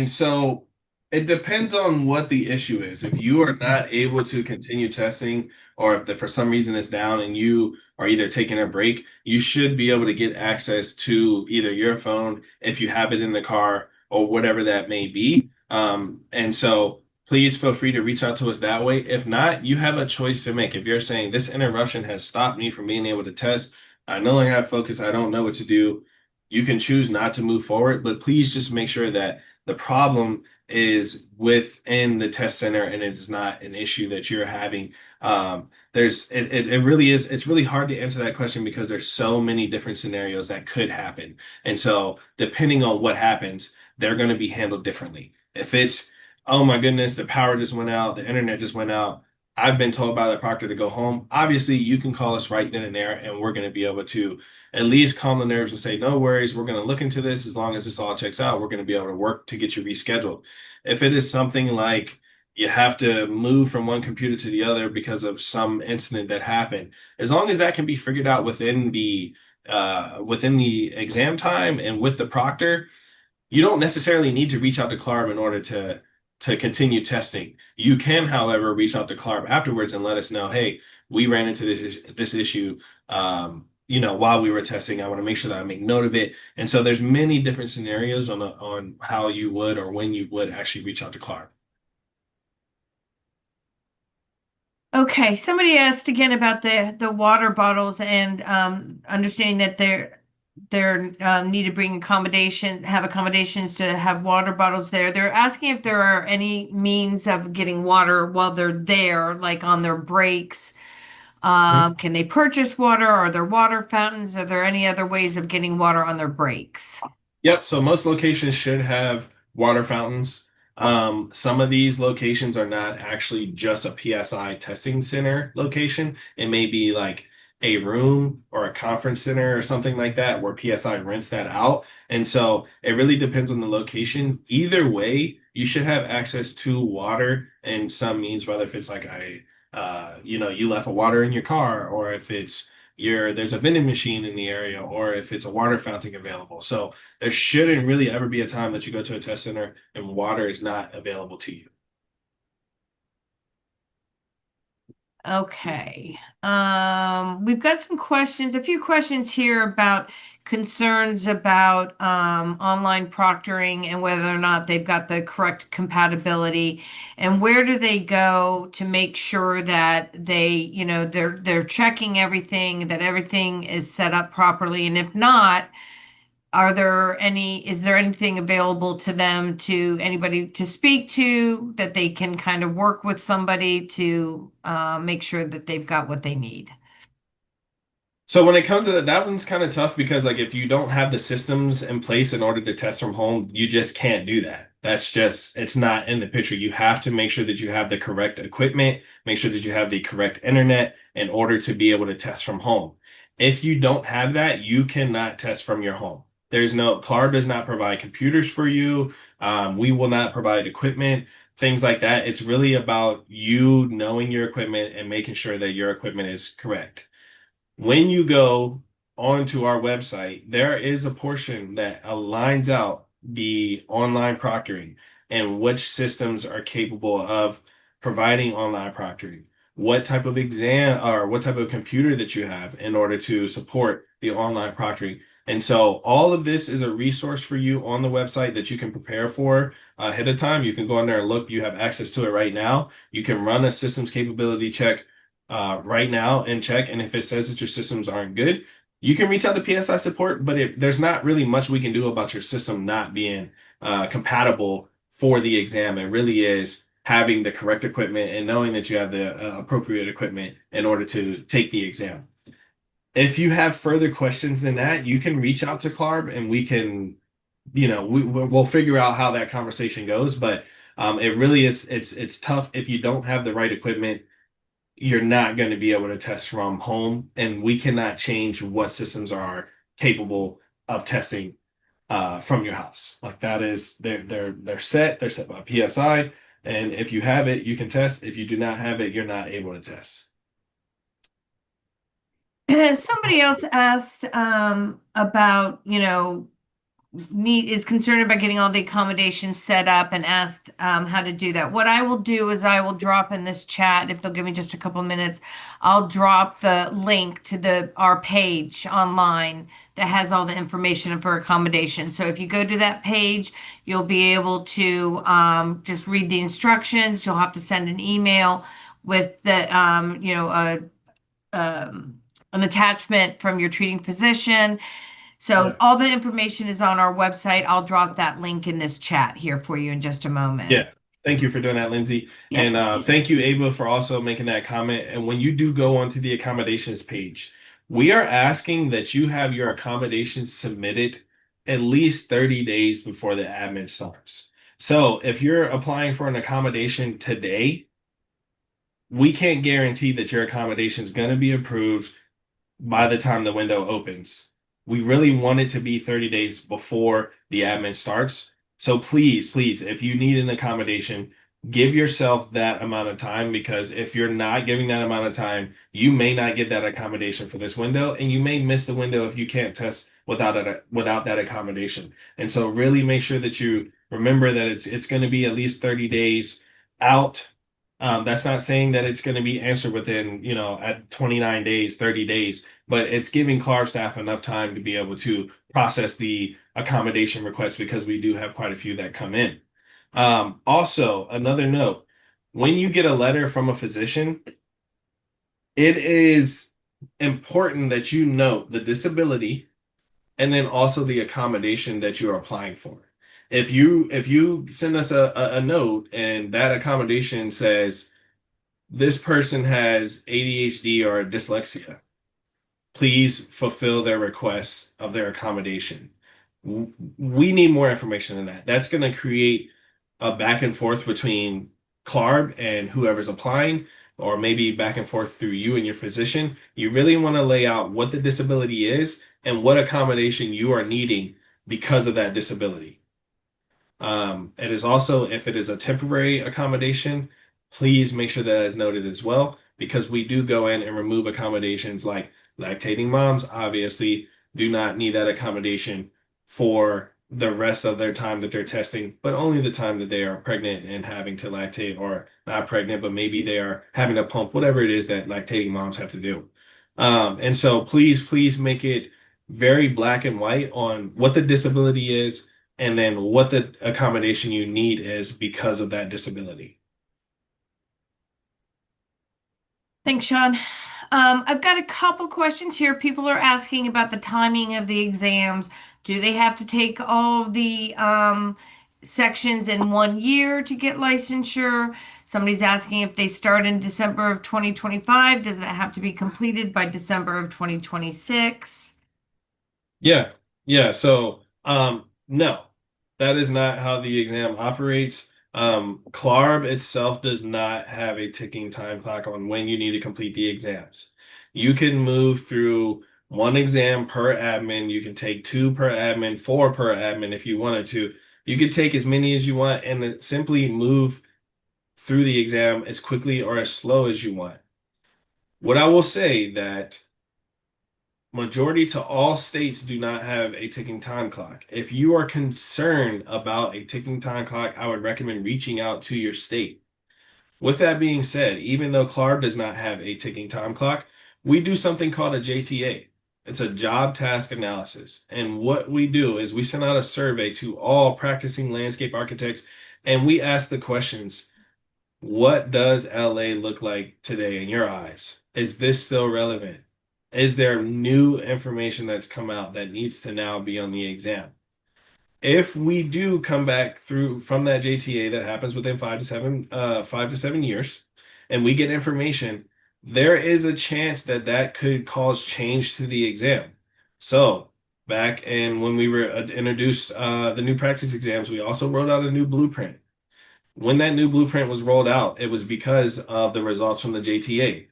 so it depends on what the issue is. If you are not able to continue testing, or if for some reason it's down and you are either taking a break, you should be able to get access to either your phone if you have it in the car or whatever that may be. And so please feel free to reach out to us that way. If not, you have a choice to make. If you're saying this interruption has stopped me from being able to test, I no longer have focus, I don't know what to do, you can choose not to move forward, but please just make sure that the problem is within the test center and it's not an issue that you're having. It really is, it's really hard to answer that question because there's so many different scenarios that could happen. And so depending on what happens, they're going to be handled differently. If it's, oh my goodness, the power just went out, the internet just went out, I've been told by the proctor to go home. Obviously, you can call us right then and there, and we're going to be able to at least calm the nerves and say, no worries, we're going to look into this. As long as this all checks out, we're going to be able to work to get you rescheduled. If it is something like you have to move from one computer to the other because of some incident that happened, as long as that can be figured out within the exam time and with the proctor, you don't necessarily need to reach out to CLARB in order to continue testing. You can, however, reach out to CLARB afterwards and let us know, hey, we ran into this issue, while we were testing. I want to make sure that I make note of it. And so there's many different scenarios on how you would or when you would actually reach out to CLARB. Okay, somebody asked again about the water bottles and understanding that they're need to bring have accommodations to have water bottles there. They're asking if there are any means of getting water while they're there, like on their breaks. Can they purchase water? Are there water fountains? Are there any other ways of getting water on their breaks? Yep, so most locations should have water fountains. Some of these locations are not actually just a PSI testing center location. It may be like a room or a conference center or something like that where PSI rents that out. And so it really depends on the location. Either way, you should have access to water in some means, whether if it's like you left a water in your car, or if there's a vending machine in the area, or if it's a water fountain available. So there shouldn't really ever be a time that you go to a test center and water is not available to you. Okay. We've got some questions, a few questions here about concerns about online proctoring and whether or not they've got the correct compatibility and where do they go to make sure that they're checking everything, that everything is set up properly. And if not, is there anything available to them, to anybody to speak to, that they can kind of work with somebody to make sure that they've got what they need? So when it comes to that one's kind of tough because like if you don't have the systems in place in order to test from home, you just can't do that. It's not in the picture. You have to make sure that you have the correct equipment, make sure that you have the correct internet in order to be able to test from home. If you don't have that, you cannot test from your home. CLARB does not provide computers for you. We will not provide equipment, things like that. It's really about you knowing your equipment and making sure that your equipment is correct. When you go onto our website, there is a portion that aligns out the online proctoring and which systems are capable of providing online proctoring, what type of exam or what type of computer that you have in order to support the online proctoring. And so all of this is a resource for you on the website that you can prepare for ahead of time. You can go in there and look. You have access to it right now. You can run a systems capability check right now and check. And if it says that your systems aren't good, you can reach out to PSI support, but there's not really much we can do about your system not being compatible for the exam. It really is having the correct equipment and knowing that you have the appropriate equipment in order to take the exam. If you have further questions than that, you can reach out to CLARB and we can, we'll figure out how that conversation goes. But it really is, it's tough if you don't have the right equipment. You're not going to be able to test from home, and we cannot change what systems are capable of testing from your house. Like that is they're set by PSI, and if you have it, you can test. If you do not have it, you're not able to test. Somebody else asked about, is concerned about getting all the accommodations set up and asked how to do that. What I will do is I will drop in this chat, if they'll give me just a couple minutes, I'll drop the link to our page online that has all the information for accommodation. So if you go to that page, you'll be able to just read the instructions. You'll have to send an email with an attachment from your treating physician. So Yeah. all the information is on our website. I'll drop that link in this chat here for you in just a moment. Yeah. Thank you for doing that, Lindsay. Yeah. And thank you, Ava, for also making that comment. And when you do go onto the accommodations page, we are asking that you have your accommodations submitted at least 30 days before the admin starts. So if you're applying for an accommodation today, we can't guarantee that your accommodation is going to be approved by the time the window opens. We really want it to be 30 days before the admin starts. So please, please, if you need an accommodation, give yourself that amount of time, because if you're not giving that amount of time, you may not get that accommodation for this window, and you may miss the window if you can't test without that accommodation. And so really make sure that you remember that it's going to be at least 30 days out. That's not saying that it's going to be answered within, at 29 days, 30 days, but it's giving Clark staff enough time to be able to process the accommodation request, because we do have quite a few that come in. Also, another note, when you get a letter from a physician, it is important that you note the disability and then also the accommodation that you're applying for. If you send us a note and that accommodation says this person has ADHD or dyslexia, please fulfill their requests of their accommodation. We need more information than that. That's going to create a back and forth between CLARB and whoever's applying, or maybe back and forth through you and your physician. You really want to lay out what the disability is and what accommodation you are needing because of that disability. It is also, if it is a temporary accommodation, please make sure that is noted as well, because we do go in and remove accommodations like lactating moms, obviously, do not need that accommodation for the rest of their time that they're testing, but only the time that they are pregnant and having to lactate, or not pregnant, but maybe they are having a pump, whatever it is that lactating moms have to do. And so please make it very black and white on what the disability is and then what the accommodation you need is because of that disability. Thanks, Sean. I've got a couple questions here. People are asking about the timing of the exams. Do they have to take all the sections in 1 year to get licensure? Somebody's asking if they start in December of 2025, does that have to be completed by December of 2026? Yeah, yeah. So, no, that is not how the exam operates. CLARB itself does not have a ticking time clock on when you need to complete the exams. You can move through one exam per admin. You can take two per admin, four per admin if you wanted to. You could take as many as you want and simply move through the exam as quickly or as slow as you want. What I will say that majority to all states do not have a ticking time clock. If you are concerned about a ticking time clock, I would recommend reaching out to your state. With that being said, even though CLARB does not have a ticking time clock, we do something called a JTA. It's a job task analysis. And what we do is we send out a survey to all practicing landscape architects, and we ask the questions, what does LA look like today in your eyes? Is this still relevant? Is there new information that's come out that needs to now be on the exam? If we do come back through from that JTA that happens within 5 to 7 years, and we get information, there is a chance that that could cause change to the exam. So back in when we were introduced the new practice exams, we also wrote out a new blueprint. When that new blueprint was rolled out, it was because of the results from the JTA.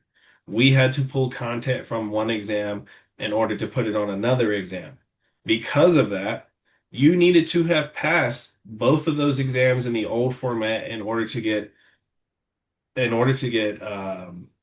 We had to pull content from one exam in order to put it on another exam. Because of that, you needed to have passed both of those exams in the old format in order to get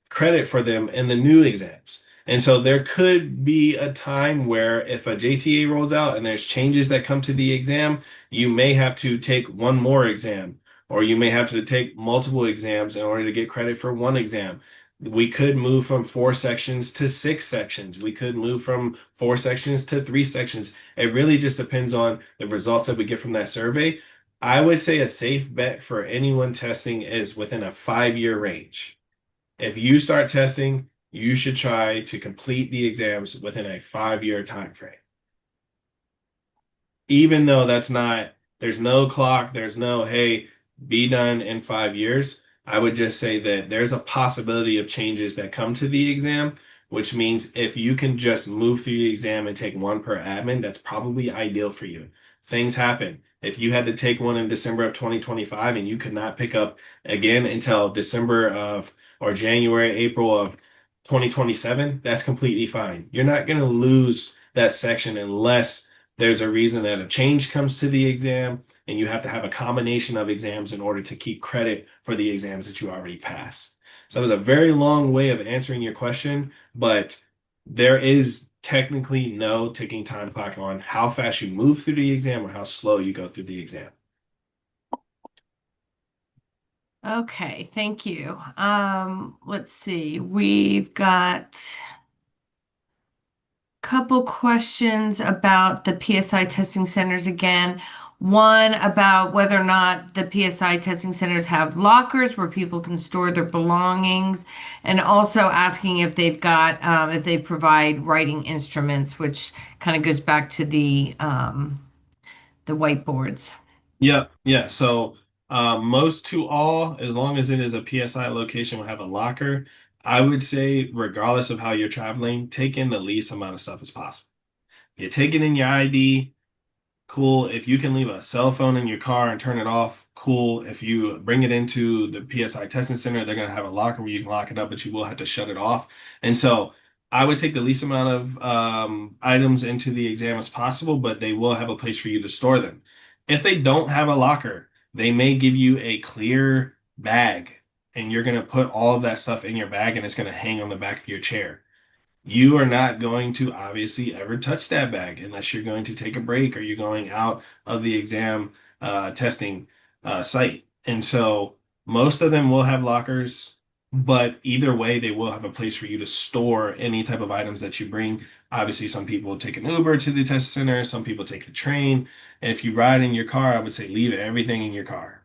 credit for them in the new exams. And so there could be a time where if a JTA rolls out and there's changes that come to the exam, you may have to take one more exam, or you may have to take multiple exams in order to get credit for one exam. We could move from 4 sections to 6 sections. We could move from 4 sections to 3 sections. It really just depends on the results that we get from that survey. I would say a safe bet for anyone testing is within a 5 year range. If you start testing, you should try to complete the exams within a 5 year time frame. Even though there's no clock, there's no, hey, be done in 5 years. I would just say that there's a possibility of changes that come to the exam, which means if you can just move through the exam and take one per admin, that's probably ideal for you. Things happen. If you had to take one in December of 2025 and you could not pick up again until December of or January, April of 2027, that's completely fine. You're not going to lose that section unless There's a reason that a change comes to the exam, and you have to have a combination of exams in order to keep credit for the exams that you already passed. So it was a very long way of answering your question, but there is technically no ticking time clock on how fast you move through the exam or how slow you go through the exam. Okay, thank you. Let's see. We've got a couple questions about the PSI testing centers again. One about whether or not the PSI testing centers have lockers where people can store their belongings, and also asking if they've got if they provide writing instruments, which kind of goes back to the whiteboards. Yep. Yeah. So most to all, as long as it is a PSI location, will have a locker. I would say, regardless of how you're traveling, take in the least amount of stuff as possible. You take it in your ID. Cool. If you can leave a cell phone in your car and turn it off, cool. If you bring it into the PSI testing center, they're going to have a locker where you can lock it up, but you will have to shut it off. And so I would take the least amount of items into the exam as possible, but they will have a place for you to store them. If they don't have a locker, they may give you a clear bag, and you're going to put all of that stuff in your bag, and it's going to hang on the back of your chair. You are not going to obviously ever touch that bag unless you're going to take a break or you're going out of the exam testing site. And so most of them will have lockers, but either way, they will have a place for you to store any type of items that you bring. Obviously, some people take an Uber to the test center, some people take the train. And if you ride in your car, I would say leave everything in your car.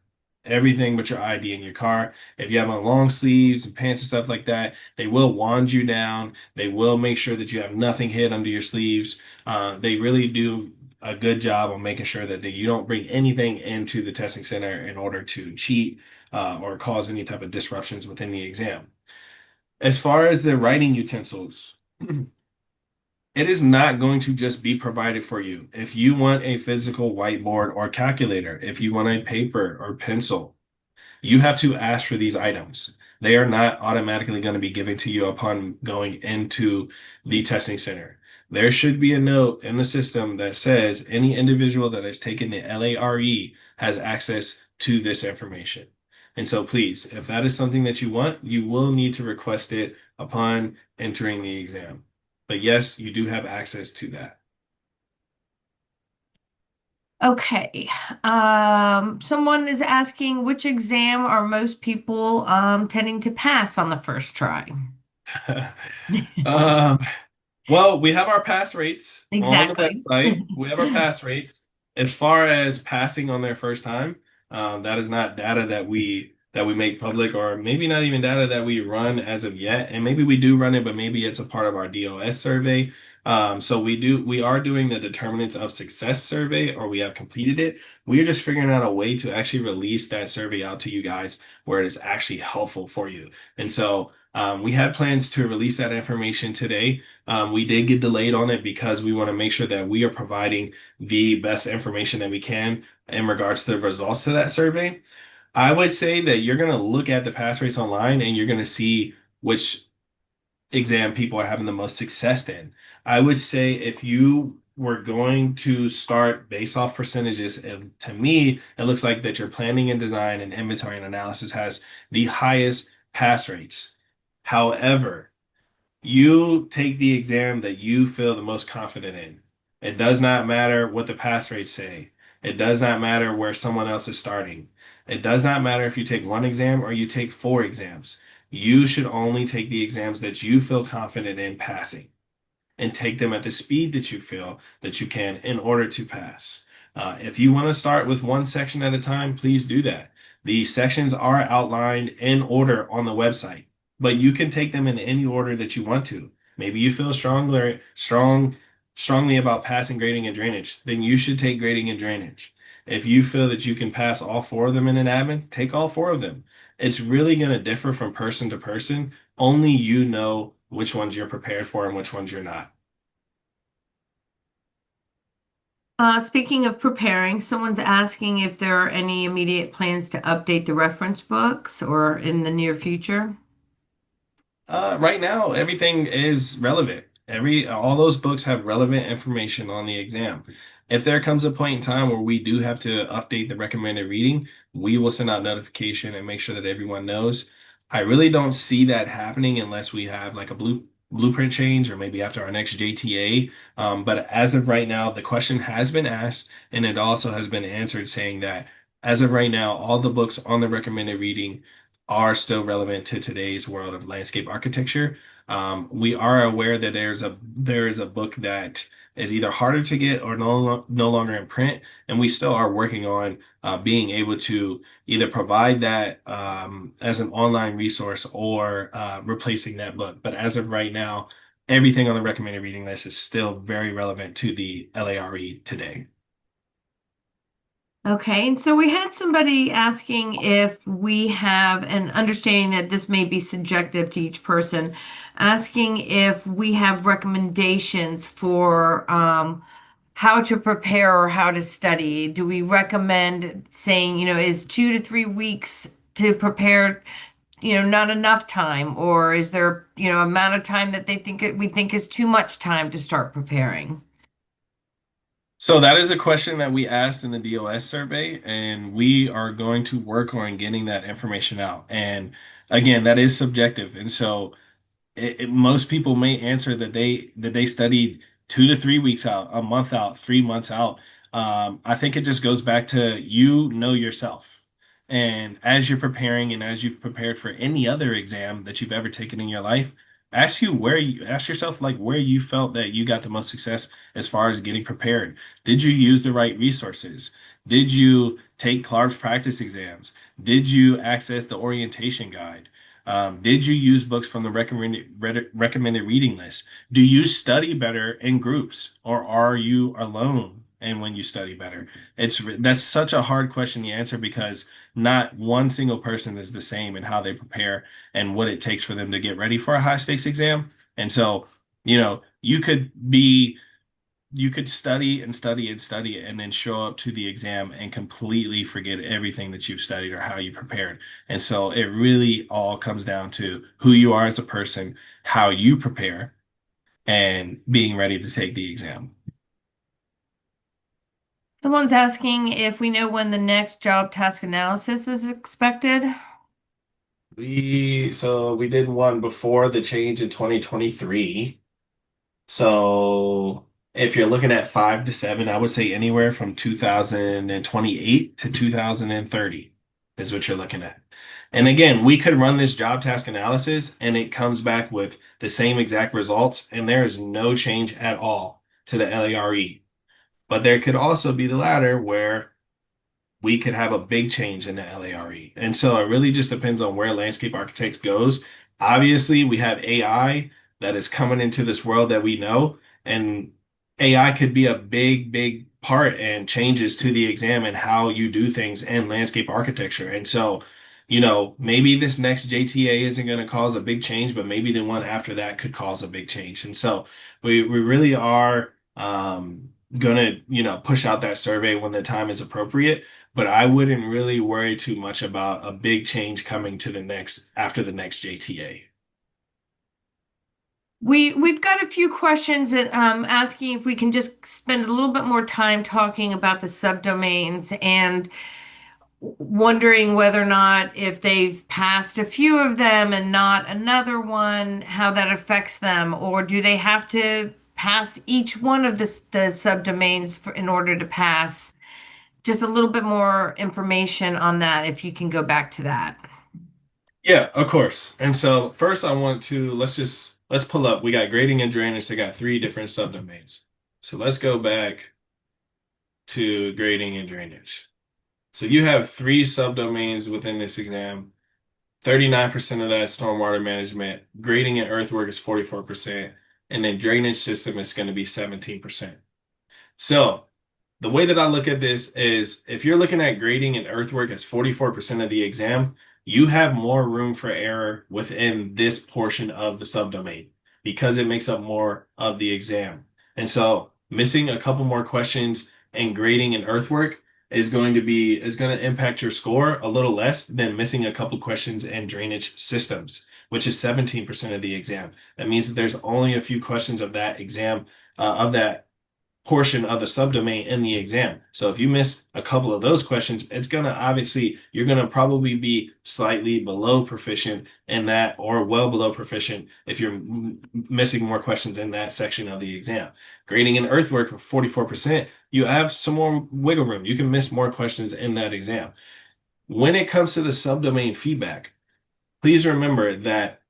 Everything but your ID in your car. If you have on long sleeves and pants and stuff like that, they will wand you down. They will make sure that you have nothing hid under your sleeves. They really do a good job on making sure that you don't bring anything into the testing center in order to cheat or cause any type of disruptions within the exam. As far as the writing utensils, it is not going to just be provided for you. If you want a physical whiteboard or calculator, if you want a paper or pencil, you have to ask for these items. They are not automatically going to be given to you upon going into the testing center. There should be a note in the system that says any individual that has taken the LARE has access to this information. And so please, if that is something that you want, you will need to request it upon entering the exam. But yes, you do have access to that. Okay. Someone is asking which exam are most people tending to pass on the first try? Um, Well, we have our pass rates on the Exactly. website. We have our pass rates. As far as passing on their first time, that is not data that we make public, or maybe not even data that we run as of yet. And maybe we do run it, but maybe it's a part of our DOS survey. So we are doing the determinants of success survey, or we have completed it. We are just figuring out a way to actually release that survey out to you guys where it is actually helpful for you. And so we had plans to release that information today. We did get delayed on it because we want to make sure that we are providing the best information that we can in regards to the results of that survey. I would say that you're going to look at the pass rates online and you're going to see which exam people are having the most success in. I would say if you were going to start based off percentages, and to me, it looks like that your planning and design and inventory and analysis has the highest pass rates. However, you take the exam that you feel the most confident in. It does not matter what the pass rates say. It does not matter where someone else is starting. It does not matter if you take one exam or you take four exams. You should only take the exams that you feel confident in passing and take them at the speed that you feel that you can in order to pass. If you want to start with one section at a time, please do that. The sections are outlined in order on the website, but you can take them in any order that you want to. Maybe you feel strongly about passing grading and drainage, then you should take grading and drainage. If you feel that you can pass all four of them in an admin, take all four of them. It's really going to differ from person to person. Only you know which ones you're prepared for and which ones you're not. Speaking of preparing, someone's asking if there are any immediate plans to update the reference books or in the near future. Right now, everything is relevant. All those books have relevant information on the exam. If there comes a point in time where we do have to update the recommended reading, we will send out notification and make sure that everyone knows. I really don't see that happening unless we have like a blueprint change or maybe after our next JTA. But as of right now, the question has been asked and it also has been answered saying that as of right now, all the books on the recommended reading are still relevant to today's world of landscape architecture. We are aware that there is a book that is either harder to get or no longer in print, and we still are working on being able to either provide that as an online resource or replacing that book. But as of right now, everything on the recommended reading list is still very relevant to the LARE today. Okay, and so we had somebody asking if we have, and understanding that this may be subjective to each person, asking if we have recommendations for how to prepare or how to study. Do we recommend saying, is 2 to 3 weeks to prepare, not enough time, or is there, amount of time that we think is too much time to start preparing? So that is a question that we asked in the DOS survey, and we are going to work on getting that information out. And again, that is subjective. And so most people may answer that they studied 2 to 3 weeks out, a month out, 3 months out. I think it just goes back to you know yourself. And as you're preparing and as you've prepared for any other exam that you've ever taken in your life, ask yourself like where you felt that you got the most success as far as getting prepared. Did you use the right resources? Did you take Clark's practice exams? Did you access the orientation guide? Did you use books from the recommended reading list? Do you study better in groups or are you alone? And when you study better, that's such a hard question to answer because not one single person is the same in how they prepare and what it takes for them to get ready for a high stakes exam. And so, you could study and study and study and then show up to the exam and completely forget everything that you've studied or how you prepared. And so it really all comes down to who you are as a person, how you prepare, and being ready to take the exam. Someone's asking if we know when the next job task analysis is expected. So we did one before the change in 2023. So if you're looking at 5 to 7, I would say anywhere from 2028 to 2030 is what you're looking at. And again, we could run this job task analysis and it comes back with the same exact results, and there is no change at all to the LARE. But there could also be the latter where we could have a big change in the LARE. And so it really just depends on where landscape architects goes. Obviously, we have AI that is coming into this world that we know, and AI could be a big, big part and changes to the exam and how you do things in landscape architecture. And so, maybe this next JTA isn't going to cause a big change, but maybe the one after that could cause a big change. And so we really are gonna, push out that survey when the time is appropriate. But I wouldn't really worry too much about a big change coming to the next after the next JTA. We've got a few questions that, asking if we can just spend a little bit more time talking about the subdomains and wondering whether or not if they've passed a few of them and not another one, how that affects them, or do they have to pass each one of the subdomains in order to pass? Just a little bit more information on that, if you can go back to that. Yeah, of course. And so first I want to let's pull up. We got grading and drainage. They got three different subdomains. So let's go back to grading and drainage. So you have three subdomains within this exam. 39% of that is stormwater management. Grading and earthwork is 44%. And then drainage system is going to be 17%. So the way that I look at this is if you're looking at grading and earthwork as 44% of the exam, you have more room for error within this portion of the subdomain because it makes up more of the exam. And so missing a couple more questions in grading and earthwork is going to impact your score a little less than missing a couple questions in drainage systems, which is 17% of the exam. That means that there's only a few questions of that exam of that portion of the subdomain in the exam. So if you miss a couple of those questions, it's going to obviously, you're going to probably be slightly below proficient in that or well below proficient if you're missing more questions in that section of the exam. Grading in earthwork for 44%, you have some more wiggle room. You can miss more questions in that exam. When it comes to the subdomain feedback, please remember that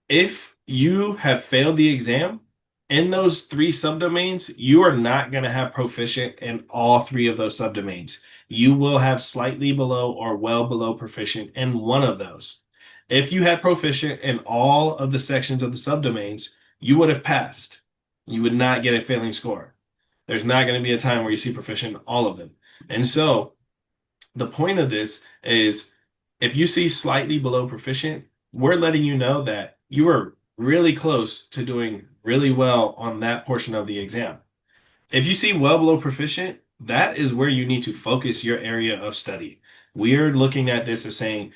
if you have failed the exam in those three subdomains, you are not going to have proficient in all three of those subdomains. You will have slightly below or well below proficient in one of those. If you had proficient in all of the sections of the subdomains, you would have passed. You would not get a failing score. There's not going to be a time where you see proficient in all of them. And so the point of this is if you see slightly below proficient, we're letting you know that you are really close to doing really well on that portion of the exam. If you see well below proficient, that is where you need to focus your area of study. We're looking at this as saying,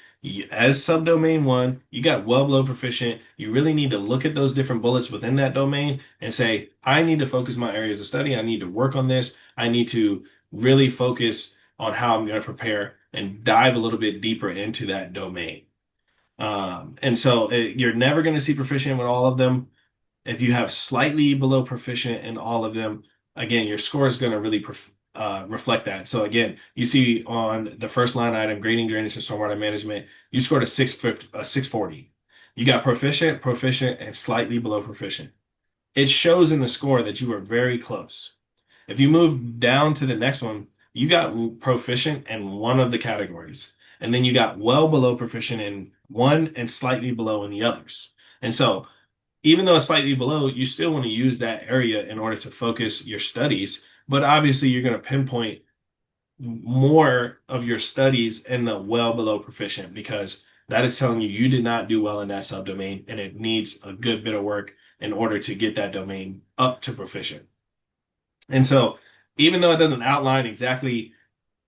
as subdomain one, you got well below proficient. You really need to look at those different bullets within that domain and say, I need to focus my areas of study. I need to work on this. I need to really focus on how I'm going to prepare and dive a little bit deeper into that domain. And so you're never going to see proficient with all of them. If you have slightly below proficient in all of them, again, your score is going to really reflect that. So again, you see on the first line item, grading, drainage, and stormwater management, you scored a 640. You got proficient, proficient, and slightly below proficient. It shows in the score that you were very close. If you move down to the next one, you got proficient in one of the categories. And then you got well below proficient in one and slightly below in the others. And so even though it's slightly below, you still want to use that area in order to focus your studies. But obviously, you're going to pinpoint more of your studies in the well below proficient because that is telling you you did not do well in that subdomain and it needs a good bit of work in order to get that domain up to proficient. And so, even though it doesn't outline exactly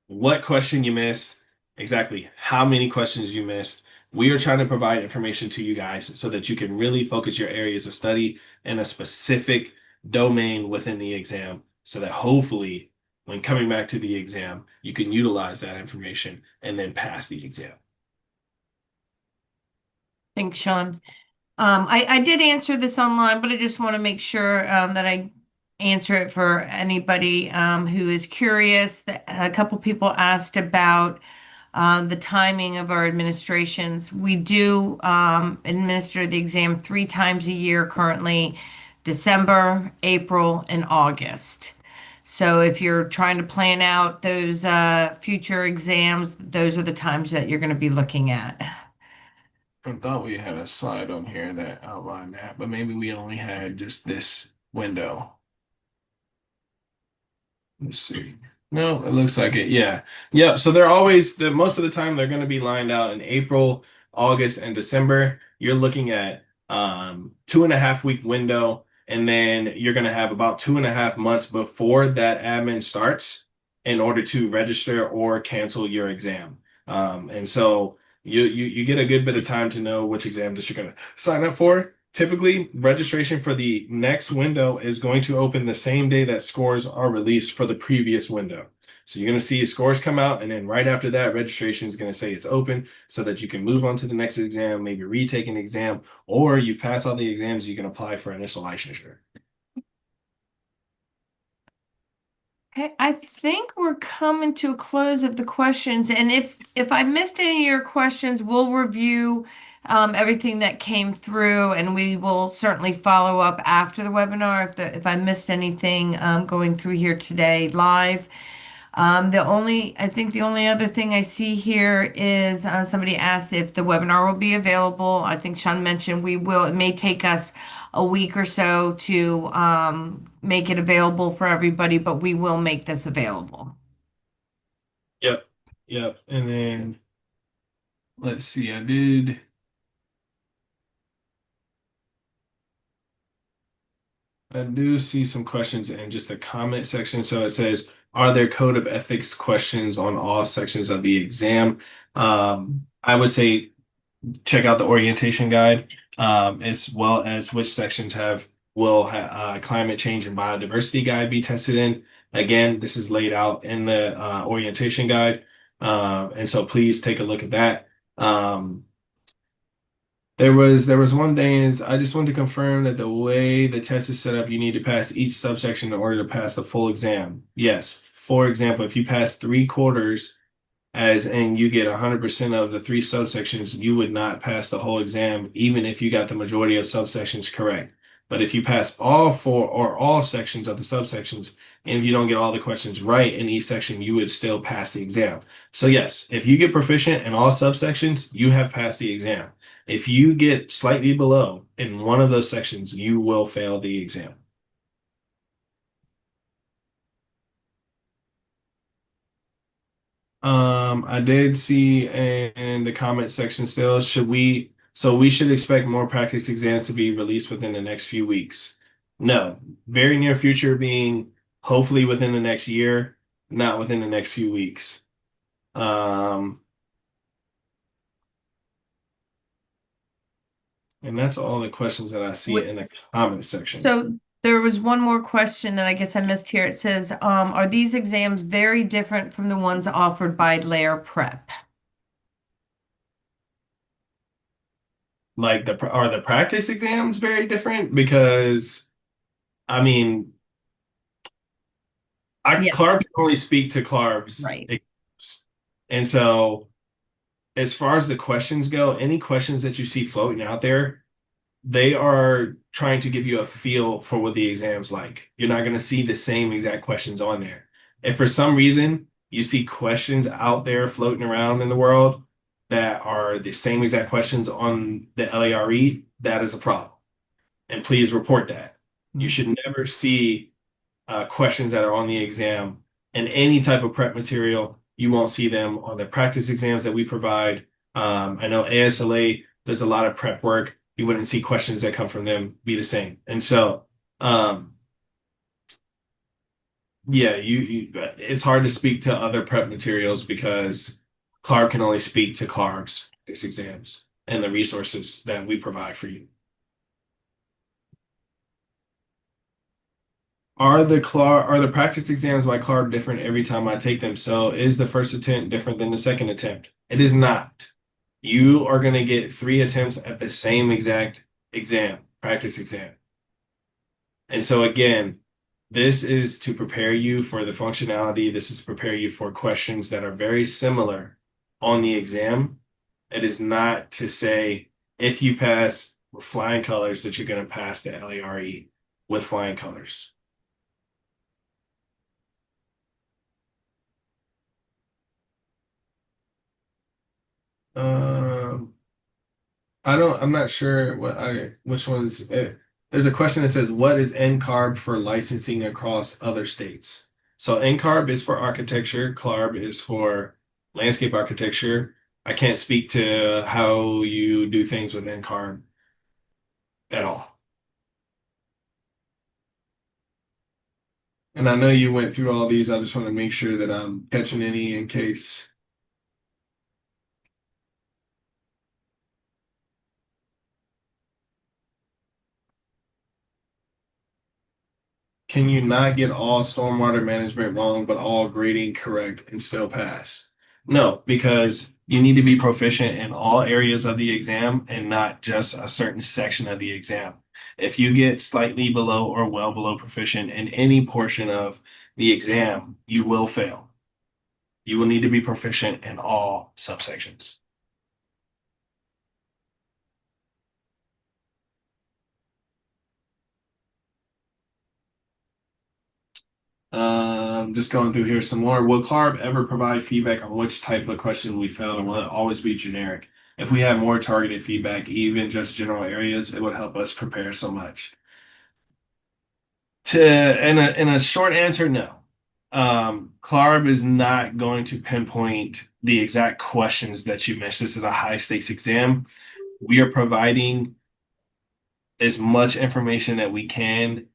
what question you missed, exactly how many questions you missed, we are trying to provide information to you guys so that you can really focus your areas of study in a specific domain within the exam so that hopefully when coming back to the exam, you can utilize that information and then pass the exam. Thanks, Sean. I did answer this online, but I just want to make sure that I answer it for anybody who is curious. A couple people asked about the timing of our administrations. We do administer the exam 3 times a year currently, December, April, and August. So if you're trying to plan out those future exams, those are the times that you're going to be looking at. I thought we had a slide on here that outlined that, but maybe we only had just this window. Let's see. No, it looks like it. Yeah. Yeah. So they're always most of the time they're going to be lined out in April, August, and December. You're looking at 2.5 week window, and then you're going to have about 2.5 months before that admin starts in order to register or cancel your exam. And so you get a good bit of time to know which exam that you're going to sign up for. Typically, registration for the next window is going to open the same day that scores are released for the previous window. So you're going to see scores come out, and then right after that, registration is going to say it's open so that you can move on to the next exam, maybe retake an exam, or you've passed all the exams, you can apply for initial licensure. Okay, I think we're coming to a close of the questions, and if I missed any of your questions, we'll review everything that came through, and we will certainly follow up after the webinar if I missed anything going through here today live. I think the only other thing I see here is somebody asked if the webinar will be available. I think Sean mentioned we will. It may take us a week or so to make it available for everybody, but we will make this available. Yep. Yep. And then let's see, I do see some questions in just the comment section. So it says, are there code of ethics questions on all sections of the exam? I would say check out the orientation guide, as well as which sections have will climate change and biodiversity guide be tested in? Again, this is laid out in the orientation guide. And so please take a look at that. There was one thing is I just want to confirm that the way the test is set up, you need to pass each subsection in order to pass the full exam. Yes. For example, if you pass three quarters, as in you get 100% of the three subsections, you would not pass the whole exam, even if you got the majority of subsections correct. But if you pass all four or all sections of the subsections, and if you don't get all the questions right in each section, you would still pass the exam. So yes, if you get proficient in all subsections, you have passed the exam. If you get slightly below in one of those sections, you will fail the exam. I did see in the comment section still, so we should expect more practice exams to be released within the next few weeks. No, very near future being hopefully within the next year, not within the next few weeks. Um, and that's all the questions that I see What, in the comment section. so there was one more question that I guess I missed here. It says, are these exams very different from the ones offered by Lair Prep? Like are the practice exams very different? Because I mean, Yes, Clarb can only speak to Clarb's right. exams. And so as far as the questions go, any questions that you see floating out there, they are trying to give you a feel for what the exam's like. You're not going to see the same exact questions on there. If for some reason you see questions out there floating around in the world that are the same exact questions on the LARE, that is a problem. And please report that. You Mm. should never see questions that are on the exam in any type of prep material. You won't see them on the practice exams that we provide. I know ASLA does a lot of prep work. You wouldn't see questions that come from them be the same. And so, um, yeah, it's hard to speak to other prep materials because Clark can only speak to Clark's practice exams and the resources that we provide for you. Are the practice exams by Clark different every time I take them? So is the first attempt different than the second attempt? It is not. You are going to get three attempts at the same exact exam, practice exam. And so again, this is to prepare you for the functionality. This is to prepare you for questions that are very similar on the exam. It is not to say if you pass with flying colors that you're going to pass the LARE with flying colors. Um, I'm not sure which ones. There's a question that says, what is NCARB for licensing across other states? So NCARB is for architecture, CLARB is for landscape architecture. I can't speak to how you do things with NCARB at all. And I know you went through all these. I just want to make sure that I'm catching any in case. Can you not get all stormwater management wrong, but all grading correct and still pass? No, because you need to be proficient in all areas of the exam and not just a certain section of the exam. If you get slightly below or well below proficient in any portion of the exam, you will fail. You will need to be proficient in all subsections. Just going through here some more. Will CLARB ever provide feedback on which type of question we failed, or will it always be generic? If we have more targeted feedback, even just general areas, it would help us prepare so much. In a short answer, no. CLARB is not going to pinpoint the exact questions that you missed. This is a high stakes exam. We are providing as much information that we can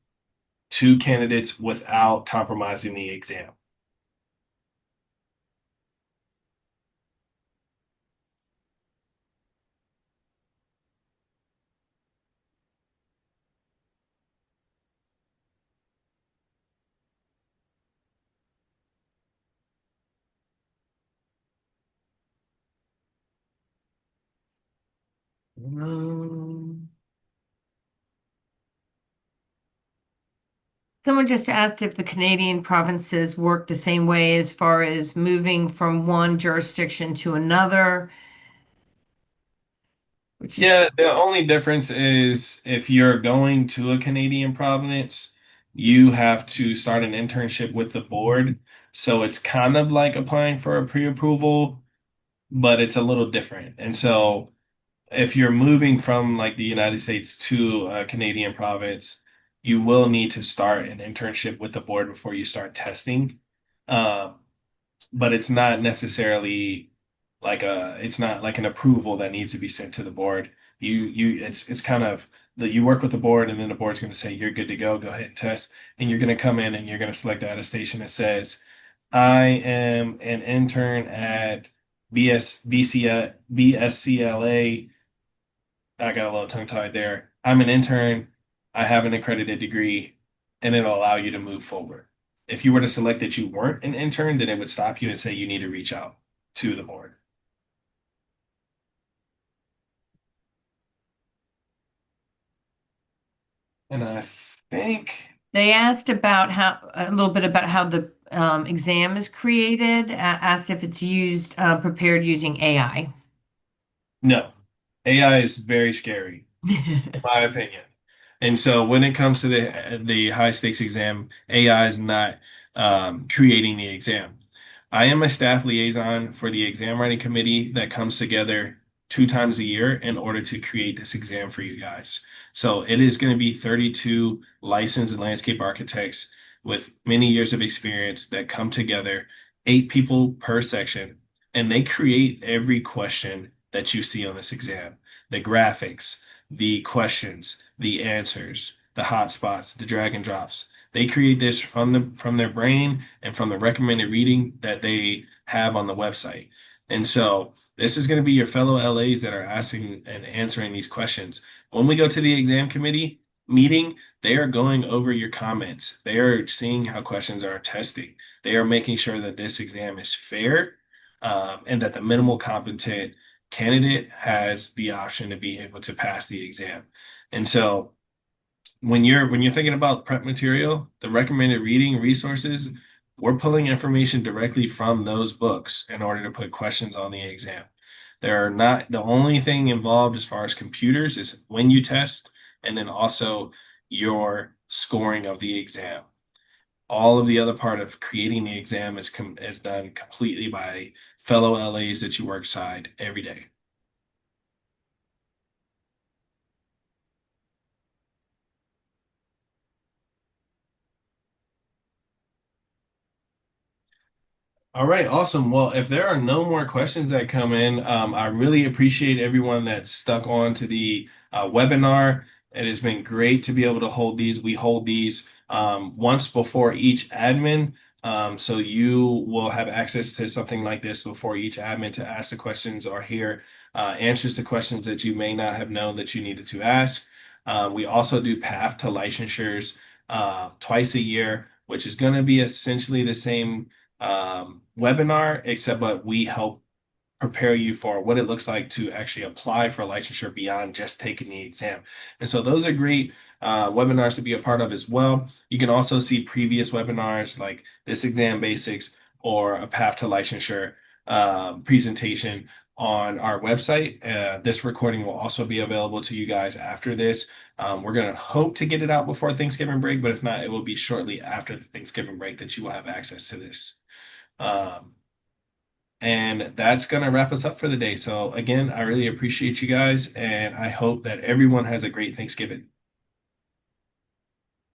to candidates without compromising the exam. Um, Someone just asked if the Canadian provinces work the same way as far as moving from one jurisdiction to another, which, yeah, the only difference is if you're going to a Canadian province, you have to start an internship with the board. So it's kind of like applying for a pre-approval, but it's a little different. And so if you're moving from like the United States to a Canadian province, you will need to start an internship with the board before you start testing. Um, but it's not necessarily it's not like an approval that needs to be sent to the board. It's kind of that you work with the board and then the board's going to say you're good to go, go ahead and test, and you're going to come in and you're going to select the attestation that says I am an intern at BSCLA. I got a little tongue tied there. I'm an intern. I have an accredited degree, and it'll allow you to move forward. If you were to select that you weren't an intern, then it would stop you and say you need to reach out to the board. And I think, they asked about how, a little bit about how the exam is created, asked if it's used, prepared using AI. no, AI is very scary, in my opinion. And so when it comes to the high stakes exam, AI is not creating the exam. I am a staff liaison for the exam writing committee that comes together 2 times a year in order to create this exam for you guys. So it is going to be 32 licensed landscape architects with many years of experience that come together, 8 people per section, and they create every question that you see on this exam. The graphics, the questions, the answers, the hotspots, the drag and drops. They create this from their brain and from the recommended reading that they have on the website. And so this is going to be your fellow LAs that are asking and answering these questions. When we go to the exam committee meeting, they are going over your comments. They are seeing how questions are testing. They are making sure that this exam is fair, and that the minimal competent candidate has the option to be able to pass the exam. And so when you're thinking about prep material, the recommended reading resources, we're pulling information directly from those books in order to put questions on the exam. They're not the only thing involved as far as computers is when you test and then also your scoring of the exam. All of the other part of creating the exam is done completely by fellow LAs that you work side every day. All right, awesome. Well, if there are no more questions that come in, I really appreciate everyone that stuck on to the webinar. It has been great to be able to hold these. We hold these once before each admin. So you will have access to something like this before each admin to ask the questions or hear answers to questions that you may not have known that you needed to ask. We also do Path to Licensures twice a year, which is going to be essentially the same webinar, except but we help prepare you for what it looks like to actually apply for licensure beyond just taking the exam. And so those are great webinars to be a part of as well. You can also see previous webinars like this exam basics or a path to licensure presentation on our website. This recording will also be available to you guys after this. We're going to hope to get it out before Thanksgiving break, but if not, it will be shortly after the Thanksgiving break that you will have access to this. Um, and that's going to wrap us up for the day. So, again, I really appreciate you guys, and I hope that everyone has a great Thanksgiving.